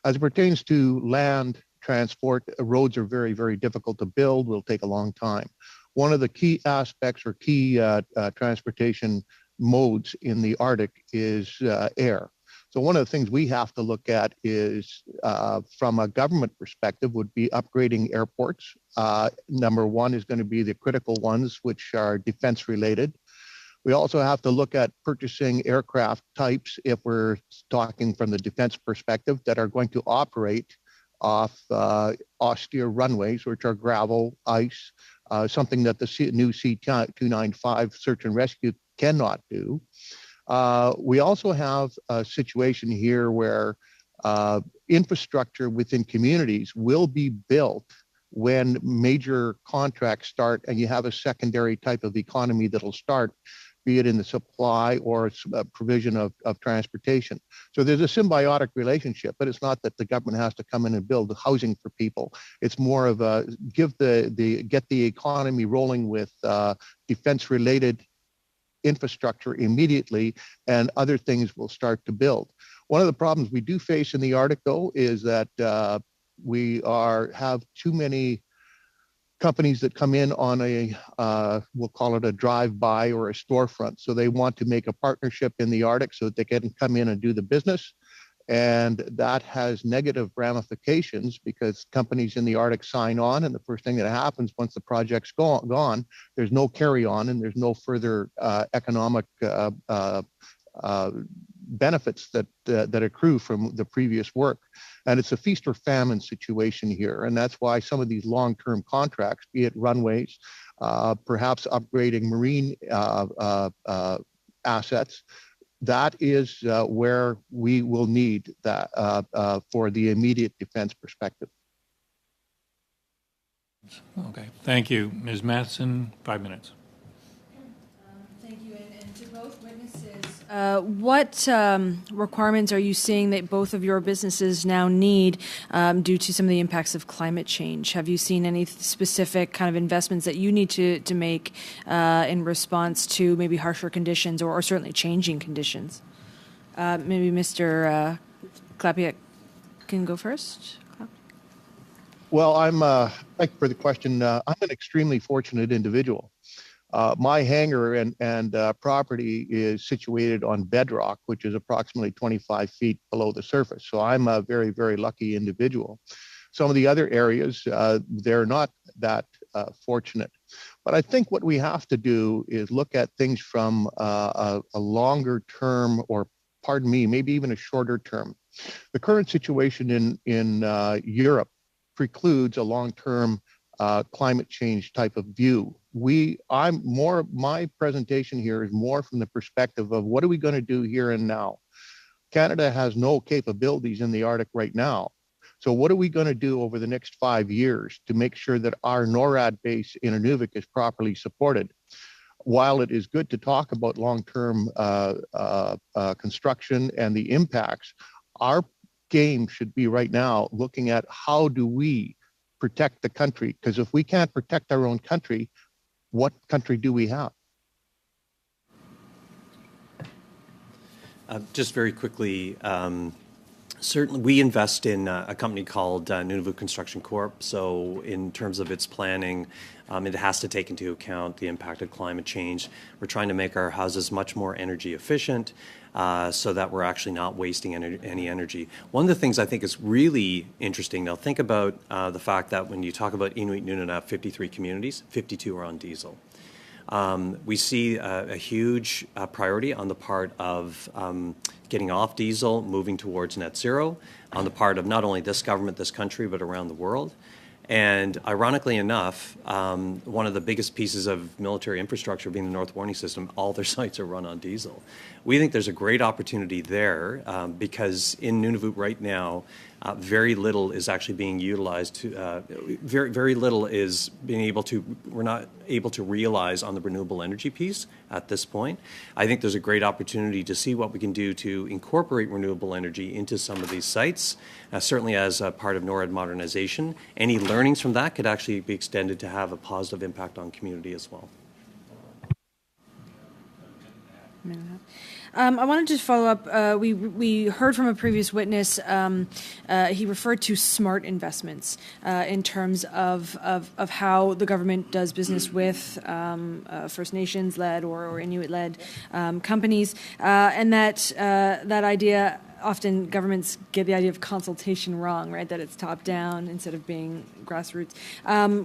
As it pertains to land transport, roads are very, very difficult to build, will take a long time. One of the key aspects or key transportation modes in the Arctic is air. So one of the things we have to look at is, from a government perspective, would be upgrading airports. Number one is going to be the critical ones, which are defense related. We also have to look at purchasing aircraft types, if we're talking from the defense perspective, that are going to operate off austere runways, which are gravel, ice, something that the new C-295 search and rescue cannot do. We also have a situation here where infrastructure within communities will be built when major contracts start, and you have a secondary type of economy that'll start, be it in the supply or provision of transportation. So there's a symbiotic relationship, but it's not that the government has to come in and build housing for people. It's more of a get the economy rolling with defense-related infrastructure immediately, and other things will start to build. One of the problems we do face in the Arctic, though, is that we have too many companies that come in on we'll call it a drive-by or a storefront. So they want to make a partnership in the Arctic so that they can come in and do the business. And that has negative ramifications because companies in the Arctic sign on, and the first thing that happens once the project's gone, there's no carry on and there's no further economic benefits that accrue from the previous work. And it's a feast or famine situation here. And that's why some of these long-term contracts, be it runways, perhaps upgrading marine assets, that is where we will need that for the immediate defense perspective. Okay, thank you. Ms. Matheson, 5 minutes. Thank you. And to both witnesses, what requirements are you seeing that both of your businesses now need due to some of the impacts of climate change? Have you seen any specific kind of investments that you need to make in response to maybe harsher conditions or certainly changing conditions? Maybe Mr. Klappiak can go first. Well, thank you for the question. I'm an extremely fortunate individual. My hangar and property is situated on bedrock, which is approximately 25 feet below the surface. So I'm a very, very lucky individual. Some of the other areas, they're not that fortunate. But I think what we have to do is look at things from a longer term, or pardon me, maybe even a shorter term. The current situation in Europe precludes a long-term climate change type of view. My presentation here is more from the perspective of what are we going to do here and now? Canada has no capabilities in the Arctic right now. So what are we going to do over the next 5 years to make sure that our NORAD base in Inuvik is properly supported? While it is good to talk about long-term construction and the impacts, our game should be right now looking at how do we protect the country? Because if we can't protect our own country, what country do we have? Just very quickly, certainly we invest in a company called Nunavut Construction Corp. So in terms of its planning, it has to take into account the impact of climate change. We're trying to make our houses much more energy efficient so that we're actually not wasting any energy. One of the things I think is really interesting, now think about the fact that when you talk about Inuit Nunavut, 53 communities, 52 are on diesel. We see a huge priority on the part of getting off diesel, moving towards net zero, on the part of not only this government, this country, but around the world. And ironically enough, one of the biggest pieces of military infrastructure being the North Warning System, all their sites are run on diesel. We think there's a great opportunity there because in Nunavut right now, very little is actually being utilized. Very little is being able to, we're not able to realize on the renewable energy piece at this point. I think there's a great opportunity to see what we can do to incorporate renewable energy into some of these sites, certainly as a part of NORAD modernization. Any learnings from that could actually be extended to have a positive impact on community as well. I wanted to follow up. We heard from a previous witness. He referred to smart investments in terms of how the government does business with First Nations-led or Inuit-led companies, and that idea. Often governments get the idea of consultation wrong, right? That it's top down instead of being grassroots.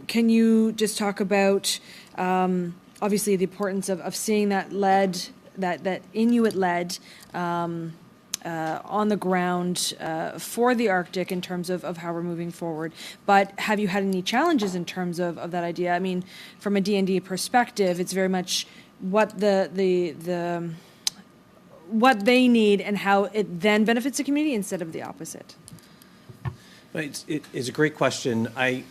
Can you just talk about obviously the importance of seeing that Inuit-led on the ground for the Arctic in terms of how we're moving forward. But have you had any challenges in terms of that idea? I mean, from a D&D perspective, it's very much what what they need and how it then benefits the community instead of the opposite. It's a great question. I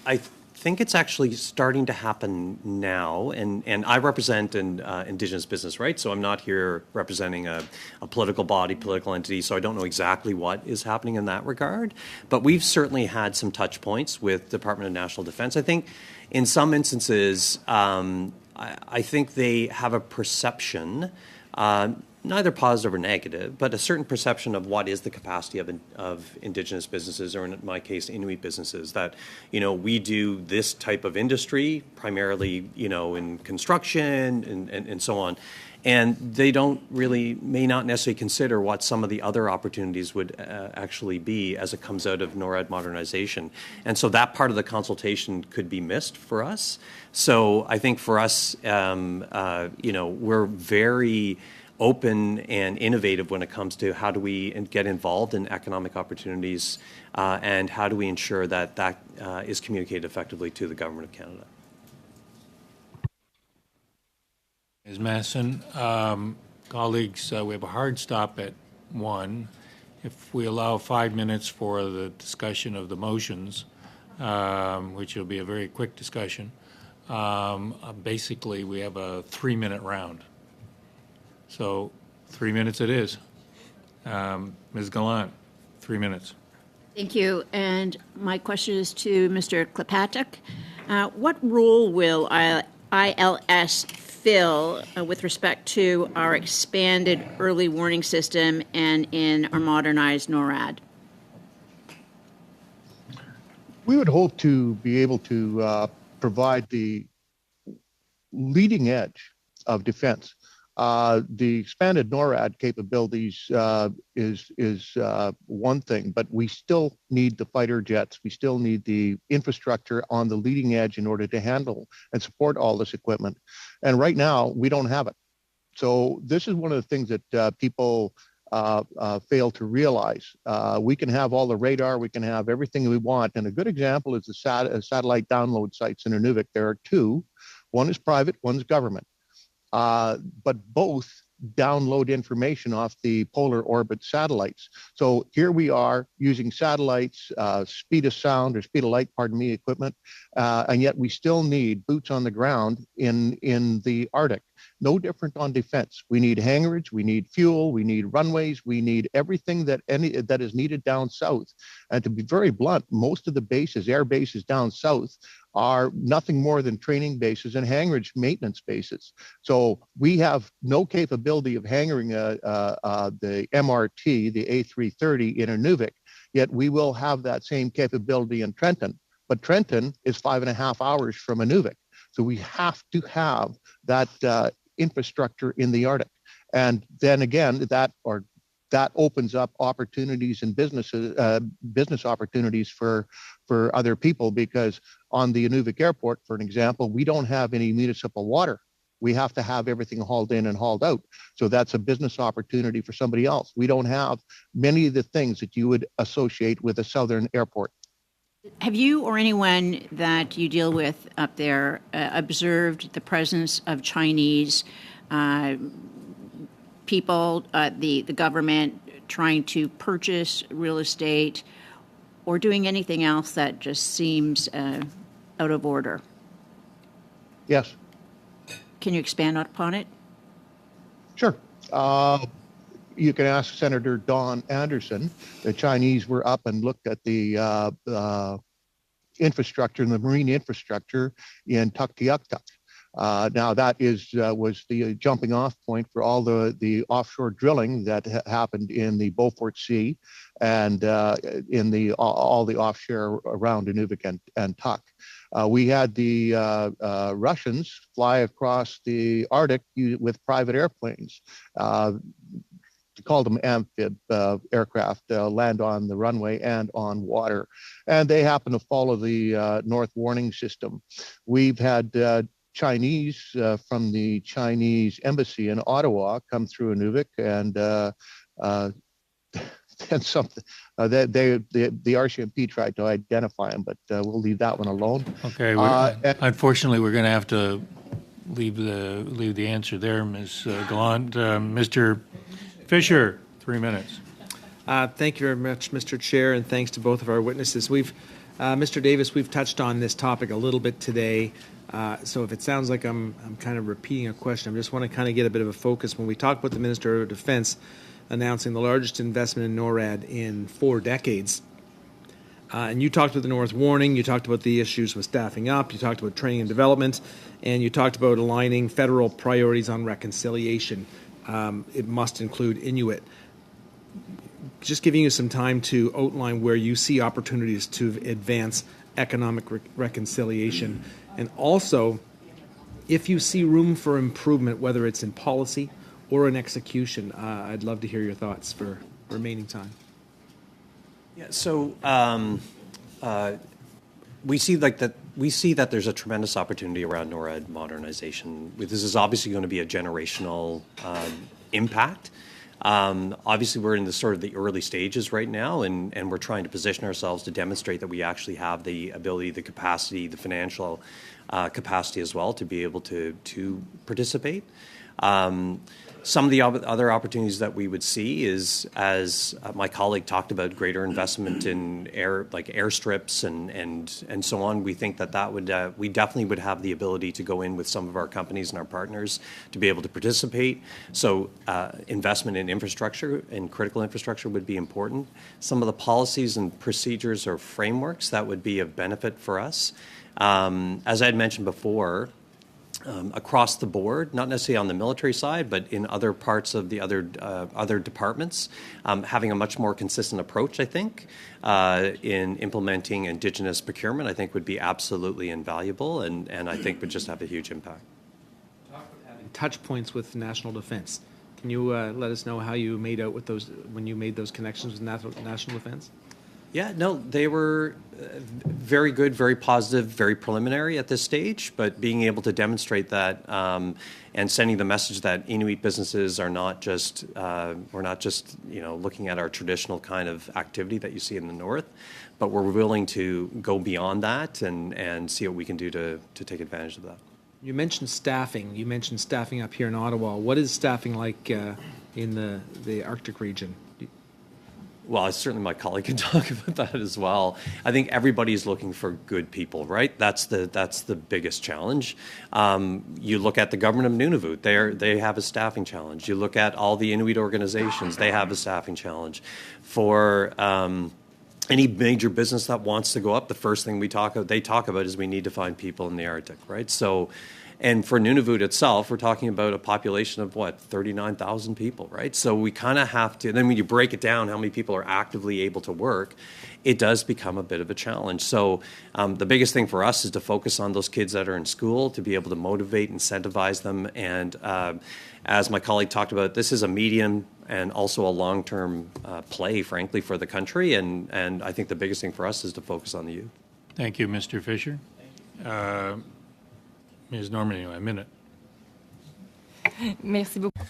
think it's actually starting to happen now, and I represent an Indigenous business, right? So I'm not here representing a political body, political entity, so I don't know exactly what is happening in that regard. But we've certainly had some touch points with Department of National Defense. I think in some instances, I think they have a perception, neither positive or negative, but a certain perception of what is the capacity of Indigenous businesses, or in my case, Inuit businesses, that, we do this type of industry, primarily, in construction and so on. And they may not necessarily consider what some of the other opportunities would actually be as it comes out of NORAD modernization. And so that part of the consultation could be missed for us. So I think for us, we're very open and innovative when it comes to how do we get involved in economic opportunities and how do we ensure that is communicated effectively to the Government of Canada. Ms. Masson, colleagues, we have a hard stop at 1. If we allow 5 minutes for the discussion of the motions, which will be a very quick discussion, basically we have a 3-minute round. So 3 minutes it is. Ms. Gallant, 3 minutes. Thank you. And my question is to Mr. Klepatik. What role will ILS fill with respect to our expanded early warning system and in our modernized NORAD? We would hope to be able to provide the leading edge of defense. The expanded NORAD capabilities is one thing, but we still need the fighter jets. We still need the infrastructure on the leading edge in order to handle and support all this equipment. And right now, we don't have it. So this is one of the things that people fail to realize. We can have all the radar, we can have everything we want. And a good example is the satellite download sites in Nunavut. There are two. One is private, one's government. But both download information off the polar orbit satellites. So here we are using satellites, speed of sound or speed of light, equipment, and yet we still need boots on the ground in the Arctic. No different on defense. We need hangarage, we need fuel, we need runways, we need everything that is needed down south. And to be very blunt, most of the bases, air bases down south, are nothing more than training bases and hangarage maintenance bases. So we have no capability of hangaring the MRT, the A330 in Inuvik, yet we will have that same capability in Trenton. But Trenton is 5.5 hours from Inuvik. So we have to have that infrastructure in the Arctic. And then again, that opens up opportunities and business opportunities for other people, because on the Inuvik Airport, for an example, we don't have any municipal water. We have to have everything hauled in and hauled out. So that's a business opportunity for somebody else. We don't have many of the things that you would associate with a southern airport. Have you or anyone that you deal with up there observed the presence of Chinese people, the government trying to purchase real estate or doing anything else that just seems out of order? Yes. Can you expand upon it? Sure. You can ask Senator Don Anderson. The Chinese were up and looked at the infrastructure and the marine infrastructure in Tuktoyaktuk. Now that was the jumping off point for all the offshore drilling that happened in the Beaufort Sea and in all the offshore around Inuvik and Tuk. We had the Russians fly across the Arctic with private airplanes. Called them amphib aircraft, land on the runway and on water. And they happen to follow the North Warning System. We've had Chinese from the Chinese embassy in Ottawa come through Inuvik, and something the RCMP tried to identify them, but we'll leave that one alone. Okay. Unfortunately, we're going to have to leave the answer there, Ms. Gallant. Mr. Fisher, 3 minutes. Thank you very much, Mr. Chair, and thanks to both of our witnesses. Mr. Davis, we've touched on this topic a little bit today. So if it sounds like I'm kind of repeating a question, I just want to kind of get a bit of a focus. When we talk about the Minister of Defense announcing the largest investment in NORAD in 4 decades, and you talked about the North Warning, you talked about the issues with staffing up, you talked about training and development, and you talked about aligning federal priorities on reconciliation. It must include Inuit. Just giving you some time to outline where you see opportunities to advance economic reconciliation. And also, if you see room for improvement, whether it's in policy or in execution, I'd love to hear your thoughts for remaining time. Yeah, so we see that there's a tremendous opportunity around NORAD modernization. This is obviously going to be a generational impact. Obviously, we're in the early stages right now, and we're trying to position ourselves to demonstrate that we actually have the ability, the capacity, the financial capacity as well to be able to participate. Some of the other opportunities that we would see is, as my colleague talked about, greater investment in airstrips and so on. We think that would we definitely would have the ability to go in with some of our companies and our partners to be able to participate. So investment in infrastructure and critical infrastructure would be important. Some of the policies and procedures or frameworks that would be of benefit for us. As I had mentioned before, across the board, not necessarily on the military side, but in other parts of the other departments, having a much more consistent approach, I think, in implementing Indigenous procurement, I think would be absolutely invaluable, and I think would just have a huge impact. Touch points with national defense. Can you let us know how you made out with those when you made those connections with national defense? Yeah, no, they were very good, very positive, very preliminary at this stage, but being able to demonstrate that and sending the message that Inuit businesses are not just, we're not just, looking at our traditional kind of activity that you see in the north, but we're willing to go beyond that and see what we can do to take advantage of that. You mentioned staffing. You mentioned staffing up here in Ottawa. What is staffing like in the Arctic region? Well, certainly my colleague can talk about that as well. I think everybody's looking for good people, right? That's the biggest challenge. You look at the government of Nunavut; they have a staffing challenge. You look at all the Inuit organizations; they have a staffing challenge. For any major business that wants to go up, the first thing they talk about is we need to find people in the Arctic, right? So. And for Nunavut itself, we're talking about a population of 39,000 people, right? So we kind of have to, then when you break it down, how many people are actively able to work, it does become a bit of a challenge. So the biggest thing for us is to focus on those kids that are in school, to be able to motivate, incentivize them. And as my colleague talked about, this is a medium and also a long-term play, frankly, for the country. And I think the biggest thing for us is to focus on the youth. Thank you, Mr. Fisher. Ms. Norman, a minute. Merci beaucoup.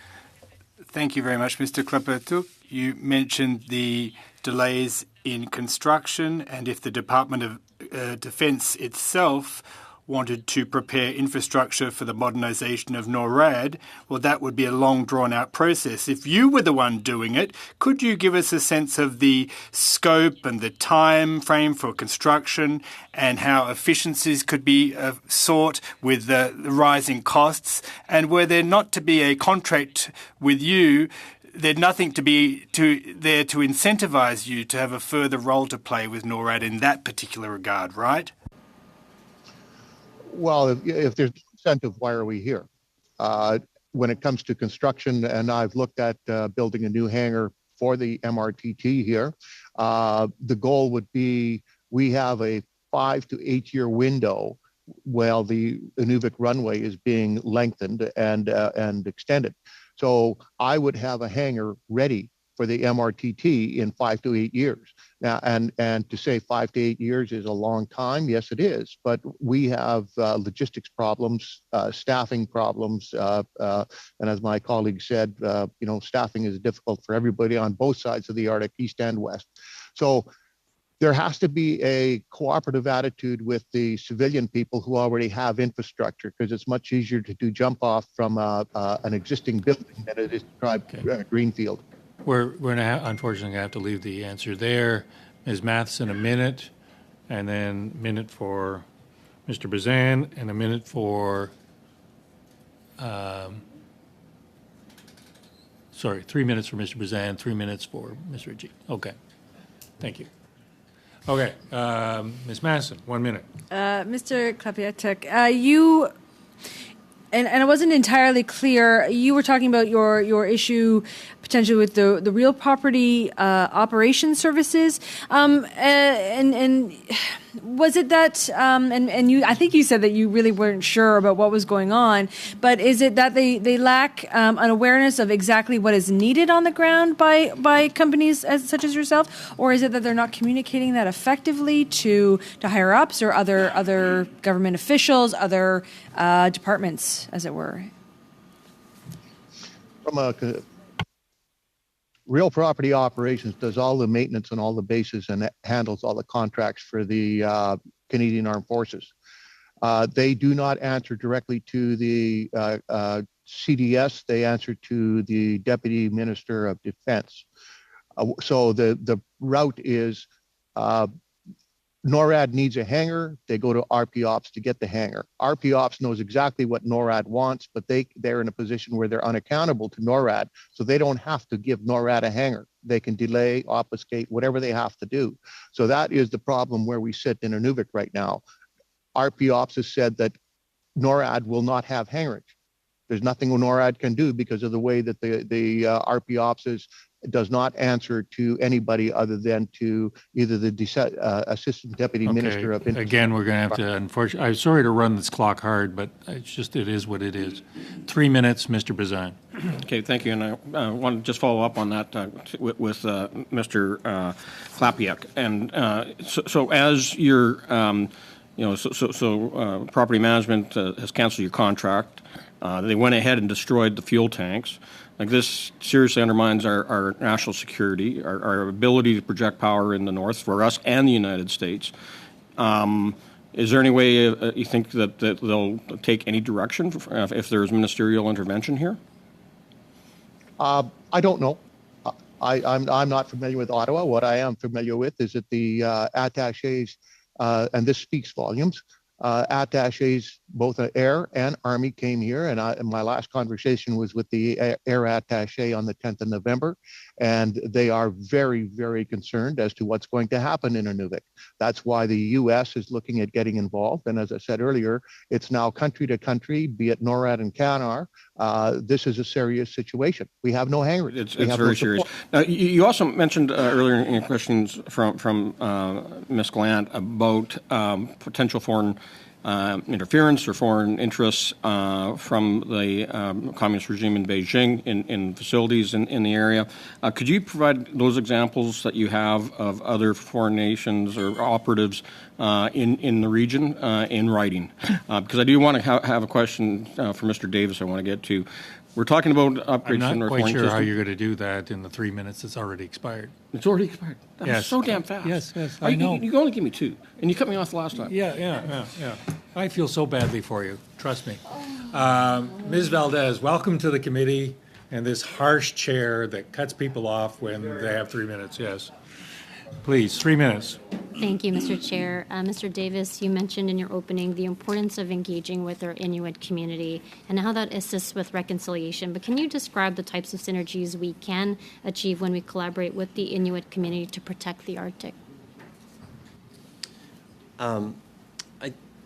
Thank you very much, Mr. Klapertuk. You mentioned the delays in construction, and if the Department of Defense itself wanted to prepare infrastructure for the modernization of NORAD, well, that would be a long, drawn-out process. If you were the one doing it, could you give us a sense of the scope and the time frame for construction and how efficiencies could be sought with the rising costs? And were there not to be a contract with you, there's nothing to be there to incentivize you to have a further role to play with NORAD in that particular regard, right? Well, if there's incentive, why are we here? When it comes to construction, and I've looked at building a new hangar for the MRTT here, the goal would be we have a 5 to 8 year window while the Inuvik runway is being lengthened and extended. So I would have a hangar ready for the MRTT in 5 to 8 years. Now, and to say 5 to 8 years is a long time, yes, it is. But we have logistics problems, staffing problems, and as my colleague said, staffing is difficult for everybody on both sides of the Arctic, east and west. So there has to be a cooperative attitude with the civilian people who already have infrastructure, because it's much easier to do jump off from an existing building than it is to try greenfield. We're unfortunately going to have to leave the answer there. Ms. Matheson, a minute, and then a minute for Mr. Bazan, and a minute for, 3 minutes for Mr. Bazan, 3 minutes for Mr. Ajit. Okay, thank you. Okay, Ms. Matheson, 1 minute. Mr. Klapertuk, you... And I wasn't entirely clear. You were talking about your issue potentially with the real property operation services, and was it that and you? I think you said that you really weren't sure about what was going on. But is it that they lack an awareness of exactly what is needed on the ground by companies such as yourself, or is it that they're not communicating that effectively to higher ups or other government officials, other departments, as it were? From a real property operations does all the maintenance on all the bases and handles all the contracts for the Canadian Armed Forces. They do not answer directly to the CDS. They answer to the Deputy Minister of Defense. So the route is NORAD needs a hangar. They go to RPOps to get the hangar. RPOps knows exactly what NORAD wants, but they're in a position where they're unaccountable to NORAD, so they don't have to give NORAD a hangar. They can delay, obfuscate, whatever they have to do. So that is the problem where we sit in Inuvik right now. RPOps has said that NORAD will not have hangarage. There's nothing NORAD can do because of the way that the RPOps does not answer to anybody other than to either the Assistant Deputy Minister of Infrastructure. Again, we're going to have to, unfortunately, I'm sorry to run this clock hard, but it is what it is. 3 minutes, Mr. Bazan. Okay, thank you. And I want to just follow up on that with Mr. Klapiak. And so as your, property management has canceled your contract. They went ahead and destroyed the fuel tanks. Like, this seriously undermines our national security, our ability to project power in the north for us and the United States. Is there any way you think that they'll take any direction if there's ministerial intervention here? I don't know. I'm not familiar with Ottawa. What I am familiar with is that the attachés, and this speaks volumes, attachés, both Air and Army, came here, and my last conversation was with the Air attaché on the 10th of November, and they are very, very concerned as to what's going to happen in Inuvik. That's why the U.S. is looking at getting involved, and as I said earlier, it's now country to country, be it NORAD and CANAR. This is a serious situation. We have no hangers. It's very serious. Now, you also mentioned earlier in your questions from Ms. Gallant about potential foreign interference or foreign interests from the communist regime in Beijing in facilities in the area. Could you provide those examples that you have of other foreign nations or operatives in the region in writing? Because I do want to have a question for Mr. Davis I want to get to. We're talking about upgrades to I'm North not quite Warning sure system. how you're going to do that in the 3 minutes that's already expired. It's already expired. That was so damn fast. Yes, I know. You only give me 2, and you cut me off the last time. Yeah. I feel so badly for you. Trust me. Ms. Valdez, welcome to the committee and this harsh chair that cuts people off when they have 3 minutes. Yes. Please, 3 minutes. Thank you, Mr. Chair. Mr. Davis, you mentioned in your opening the importance of engaging with our Inuit community and how that assists with reconciliation. But can you describe the types of synergies we can achieve when we collaborate with the Inuit community to protect the Arctic?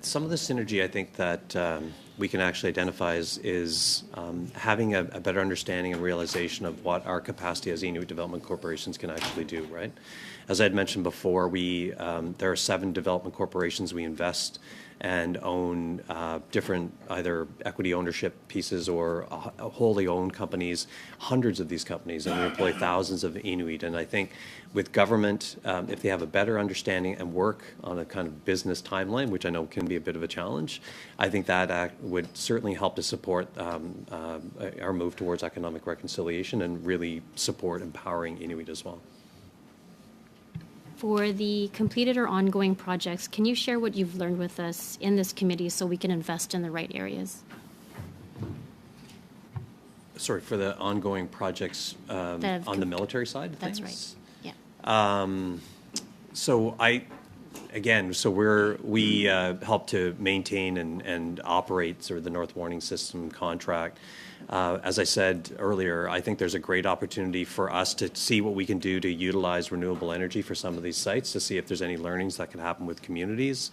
Some of the synergy I think that we can actually identify is having a better understanding and realization of what our capacity as Inuit development corporations can actually do, right? As I had mentioned before, there are 7 development corporations. We invest and own different either equity ownership pieces or wholly owned companies, hundreds of these companies, and we employ thousands of Inuit. And I think with government, if they have a better understanding and work on a kind of business timeline, which I know can be a bit of a challenge, I think that would certainly help to support our move towards economic reconciliation and really support empowering Inuit as well. For the completed or ongoing projects, can you share what you've learned with us in this committee so we can invest in the right areas? Sorry, for the ongoing projects on the military side of things? That's right, yeah. So we help to maintain and operate sort of the North Warning System contract. As I said earlier, I think there's a great opportunity for us to see what we can do to utilize renewable energy for some of these sites, to see if there's any learnings that can happen with communities.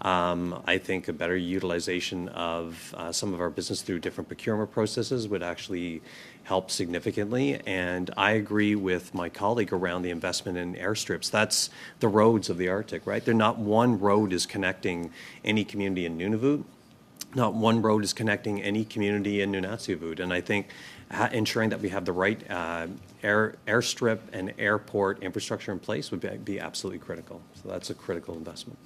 I think a better utilization of some of our business through different procurement processes would actually help significantly. And I agree with my colleague around the investment in airstrips. That's the roads of the Arctic, right? Not one road is connecting any community in Nunavut. Not one road is connecting any community in Nunatsiavut. And I think ensuring that we have the right airstrip and airport infrastructure in place would be absolutely critical. So that's a critical investment.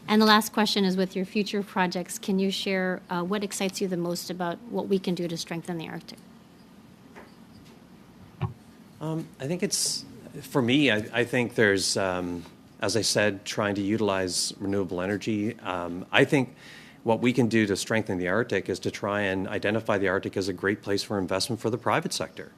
And the last question is, with your future projects, can you share what excites you the most about what we can do to strengthen the Arctic? I think it's, for me, I think there's, as I said, trying to utilize renewable energy. I think what we can do to strengthen the Arctic is to try and identify the Arctic as a great place for investment for the private sector.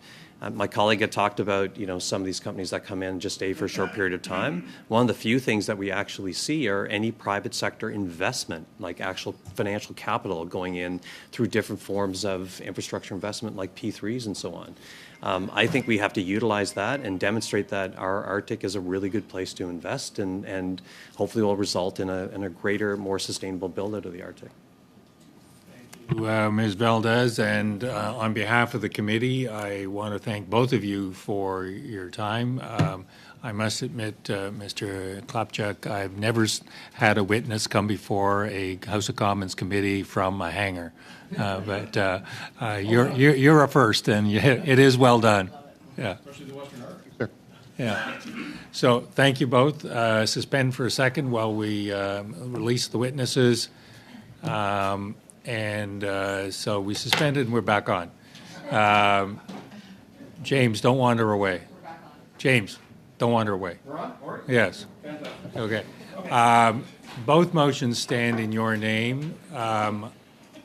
My colleague had talked about, some of these companies that come in and just stay for a short period of time. One of the few things that we actually see are any private sector investment, like actual financial capital going in through different forms of infrastructure investment like P3s and so on. I think we have to utilize that and demonstrate that our Arctic is a really good place to invest and hopefully will result in a greater, more sustainable build out of the Arctic. Thank you. Ms. Valdez, and on behalf of the committee, I want to thank both of you for your time. I must admit, Mr. Klapchuk, I've never had a witness come before a House of Commons committee from a hangar, but you're a first, and it is well done. Yeah. Especially the Western Arctic. Sure. Yeah. So thank you both. Suspend for a second while we release the witnesses. So we suspended and we're back on. James, don't wander away. James, don't wander away. We're on? All right. Yes. Fantastic. Okay. Both motions stand in your name.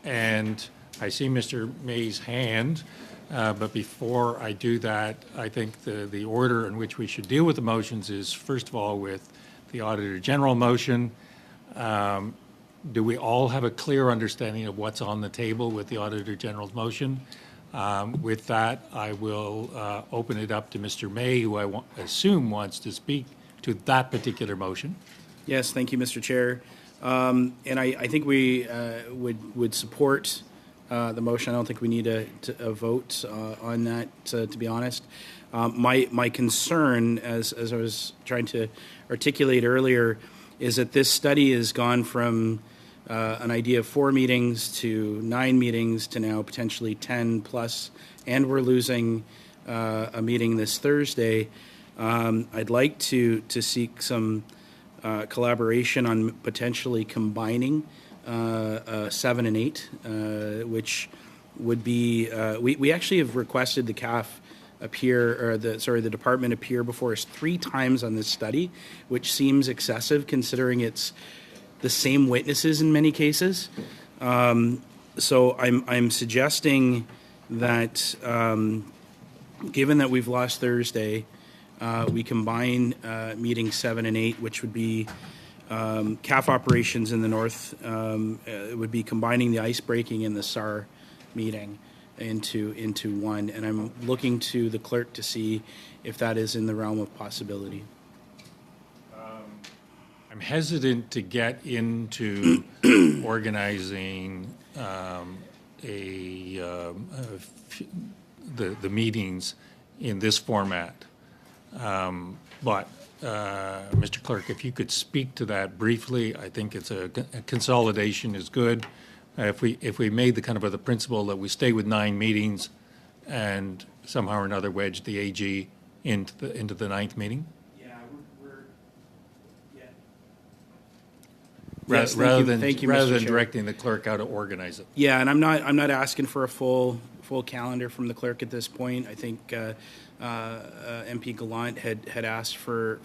And I see Mr. May's hand. But before I do that, I think the order in which we should deal with the motions is, first of all, with the Auditor General motion. Do we all have a clear understanding of what's on the table with the Auditor General's motion? With that, I will open it up to Mr. May, who I assume wants to speak to that particular motion. Yes, thank you, Mr. Chair. And I think we would support the motion. I don't think we need a vote on that, to be honest. My concern, as I was trying to articulate earlier, is that this study has gone from an idea of 4 meetings to 9 meetings to now potentially 10 plus, and we're losing a meeting this Thursday. I'd like to seek some collaboration on potentially combining 7 and 8, which would be, we actually have requested the CAF appear, or the department appear before us 3 times on this study, which seems excessive considering it's the same witnesses in many cases. So I'm suggesting that, given that we've lost Thursday, we combine meetings 7 and 8, which would be CAF operations in the north. It would be combining the ice breaking and the SAR meeting into one, and I'm looking to the clerk to see if that is in the realm of possibility. I'm hesitant to get into organizing the meetings in this format. But Mr. Clerk, if you could speak to that briefly, I think it's a consolidation is good. If we made the kind of the principle that we stay with 9 meetings and somehow or another wedge the AG into the 9th meeting. Yes, rather thank you, than Mr. Chair. directing the clerk how to organize it. Yeah, and I'm not asking for a full calendar from the clerk at this point. I think MP Gallant had asked for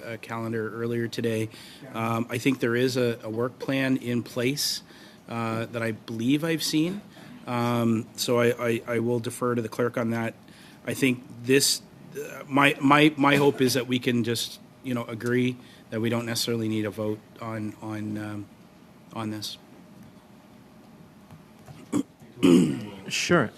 a calendar earlier today. I think there is a work plan in place that I believe I've seen. So I will defer to the clerk on that. I think this my hope is that we can just agree that we don't necessarily need a vote on this. Sure.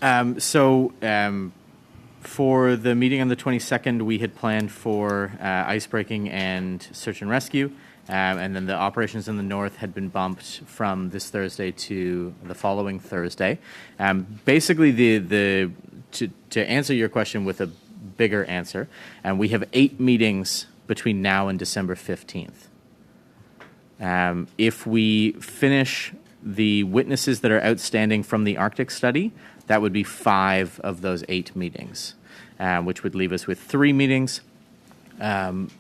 For the meeting on the 22nd, we had planned for ice breaking and search and rescue, and then the operations in the north had been bumped from this Thursday to the following Thursday. Basically, to answer your question with a bigger answer, we have 8 meetings between now and December 15th. If we finish the witnesses that are outstanding from the Arctic study, that would be 5 of those 8 meetings, which would leave us with 3 meetings.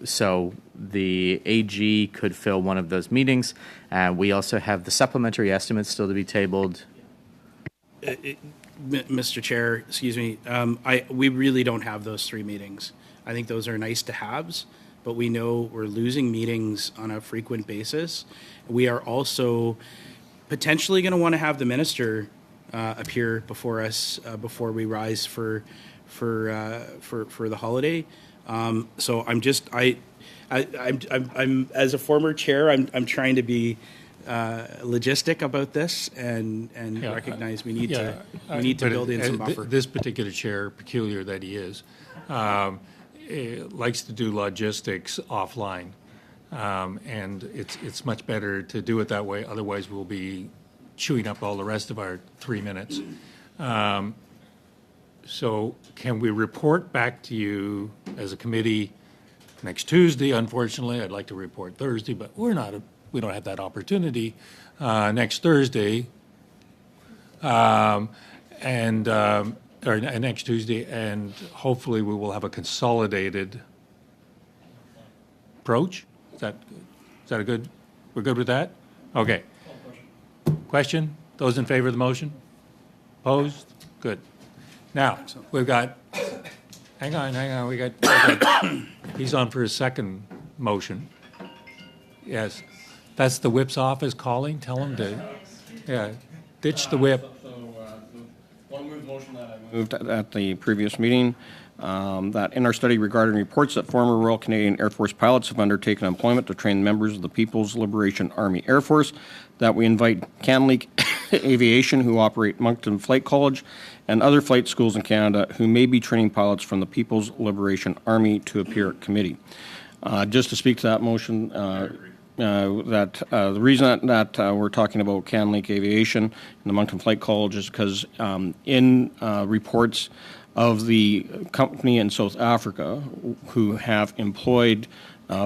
So the AG could fill one of those meetings. We also have the supplementary estimates still to be tabled. Mr. Chair, excuse me, we really don't have those 3 meetings. I think those are nice to haves, but we know we're losing meetings on a frequent basis. We are also potentially going to want to have the minister appear before us before we rise for the holiday. So I'm as a former chair, I'm trying to be logistic about this and recognize we need to build in some buffer. This particular chair, peculiar that he is, likes to do logistics offline, and it's much better to do it that way. Otherwise, we'll be chewing up all the rest of our 3 minutes. So can we report back to you as a committee next Tuesday? Unfortunately, I'd like to report Thursday, but we don't have that opportunity next Thursday, or next Tuesday, and hopefully we will have a consolidated approach. Is that a good? We're good with that? Okay. Question? Those in favor of the motion? Opposed? Good. Now, we've got, hang on, we got he's on for his second motion. Yes, that's the whip's office calling. Tell him to, ditch the whip. So one motion that I moved at the previous meeting, that in our study regarding reports that former Royal Canadian Air Force pilots have undertaken employment to train members of the People's Liberation Army Air Force, that we invite Canleak Aviation, who operate Moncton Flight College, and other flight schools in Canada who may be training pilots from the People's Liberation Army to appear at committee. Just to speak to that motion, the reason that we're talking about Canleak Aviation and the Moncton Flight College is because in reports of the company in South Africa who have employed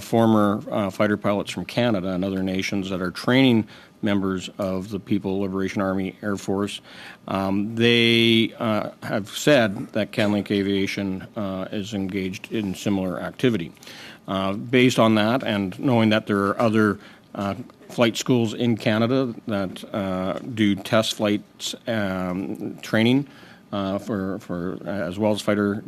former fighter pilots from Canada and other nations that are training members of the People's Liberation Army Air Force, they have said that Canleak Aviation is engaged in similar activity. Based on that, and knowing that there are other flight schools in Canada that do test flights training for as well as fighter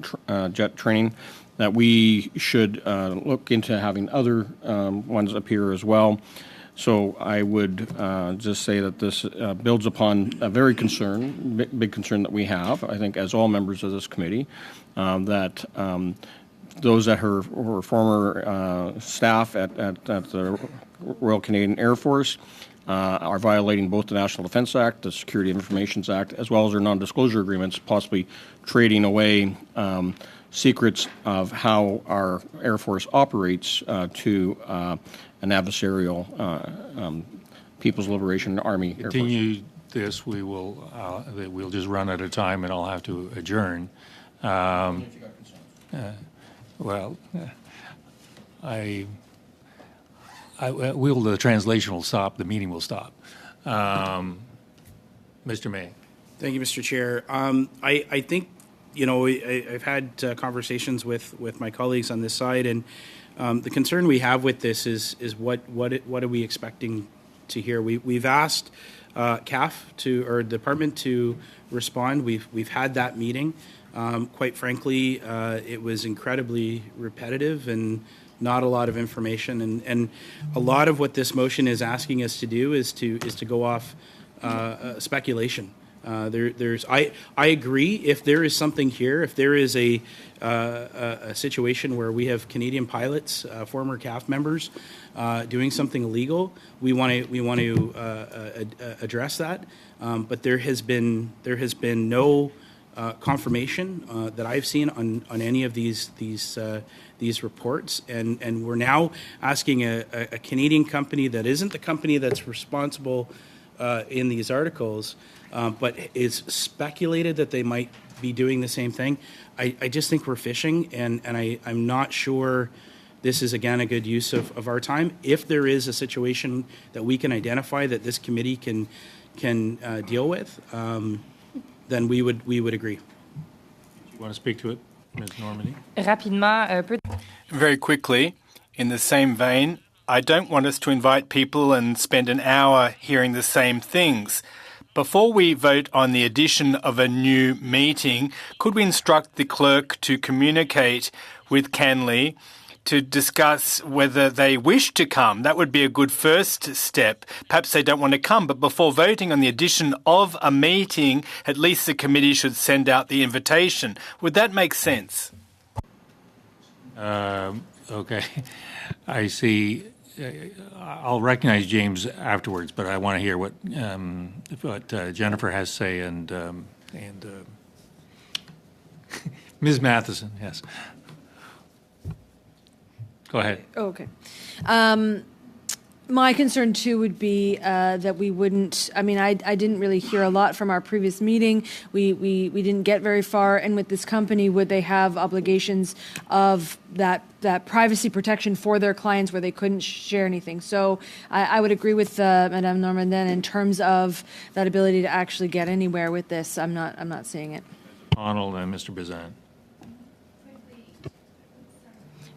jet training, that we should look into having other ones appear as well. So I would just say that this builds upon a very big concern that we have, I think, as all members of this committee, that those that were former staff at the Royal Canadian Air Force are violating both the National Defence Act, the Security Information Act, as well as their non-disclosure agreements, possibly trading away secrets of how our Air Force operates to an adversarial People's Liberation Army Air Force. Continue this, we'll just run at a time, and I'll have to adjourn. Will the translation will stop, the meeting will stop. Mr. May. Thank you, Mr. Chair. I think, I've had conversations with my colleagues on this side, and the concern we have with this is what are we expecting to hear? We've asked CAF or department to respond. We've had that meeting. Quite frankly, it was incredibly repetitive and not a lot of information. And a lot of what this motion is asking us to do is to go off speculation. I agree. If there is something here, if there is a situation where we have Canadian pilots, former CAF members, doing something illegal, we want to address that. But there has been no confirmation that I've seen on any of these reports, and we're now asking a Canadian company that isn't the company that's responsible in these articles, but is speculated that they might be doing the same thing. I just think we're fishing, and I'm not sure this is, again, a good use of our time. If there is a situation that we can identify that this committee can deal with, then we would agree. Do you want to speak to it, Ms. Normandy? Very quickly, in the same vein, I don't want us to invite people and spend an hour hearing the same things. Before we vote on the addition of a new meeting, could we instruct the clerk to communicate with Canleak to discuss whether they wish to come? That would be a good first step. Perhaps they don't want to come, but before voting on the addition of a meeting, at least the committee should send out the invitation. Would that make sense? Okay. I see. I'll recognize James afterwards, but I want to hear what Jennifer has to say and Ms. Matheson. Yes. Go ahead. Okay. My concern too would be that we wouldn't. I mean, I didn't really hear a lot from our previous meeting. We didn't get very far. And with this company, would they have obligations of that privacy protection for their clients where they couldn't share anything? So I would agree with Madame Normandin in terms of that ability to actually get anywhere with this. I'm not seeing it. Arnold and Mr. Bazan.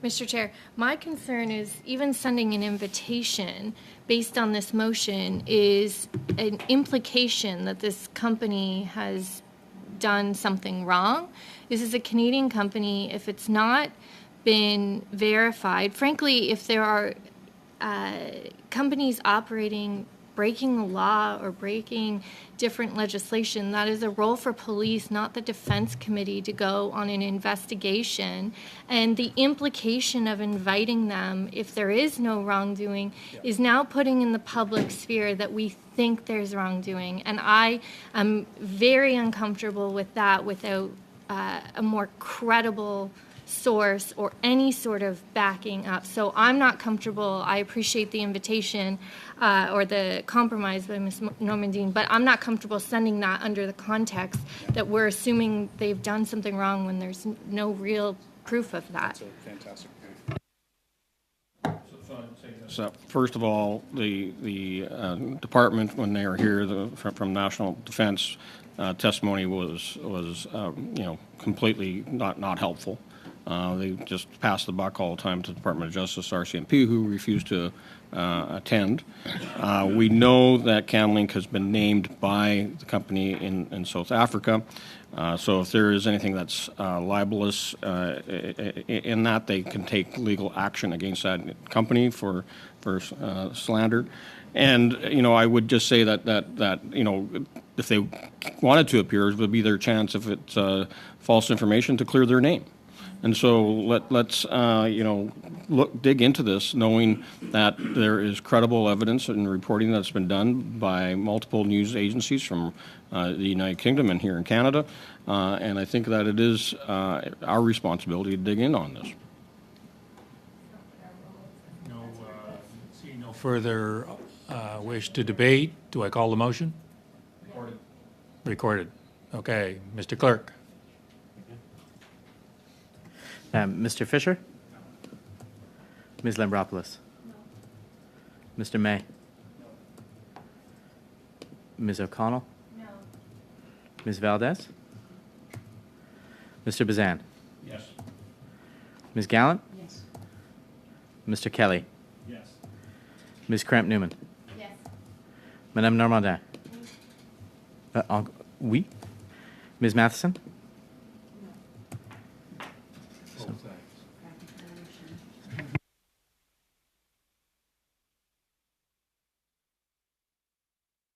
Mr. Chair, my concern is even sending an invitation based on this motion is an implication that this company has done something wrong. This is a Canadian company. If it's not been verified, frankly, if there are companies operating, breaking the law or breaking different legislation, that is a role for police, not the defense committee, to go on an investigation. And the implication of inviting them, if there is no wrongdoing, is now putting in the public sphere that we think there's wrongdoing. And I am very uncomfortable with that without a more credible source or any sort of backing up. So I'm not comfortable. I appreciate the invitation or the compromise by Ms. Normandin, but I'm not comfortable sending that under the context that we're assuming they've done something wrong when there's no real proof of that. That's a fantastic point. So first of all, the department, when they were here from National Defense, testimony was completely not helpful. They just pass the buck all the time to the Department of Justice, RCMP, who refused to attend. We know that Canlink has been named by the company in South Africa. So if there is anything that's libelous in that, they can take legal action against that company for slander. And I would just say that if they wanted to appear, it would be their chance, if it's false information, to clear their name. And so let's dig into this, knowing that there is credible evidence and reporting that's been done by multiple news agencies from the United Kingdom and here in Canada. And I think that it is our responsibility to dig in on this. No further wish to debate. Do I call the motion? Recorded. Okay. Mr. Clerk. Mr. Fisher? Ms. Lambropoulos? Mr. May? Ms. O'Connell? No. Ms. Valdez? Mr. Bazan? Yes. Ms. Gallant? Yes. Mr. Kelly? Yes. Ms. Cramp-Newman? Yes. Madame Normandin? Oui? Ms. Matheson?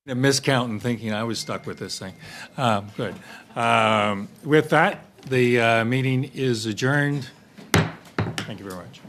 A miscount and thinking I was stuck with this thing. Good. With that, the meeting is adjourned. Thank you very much.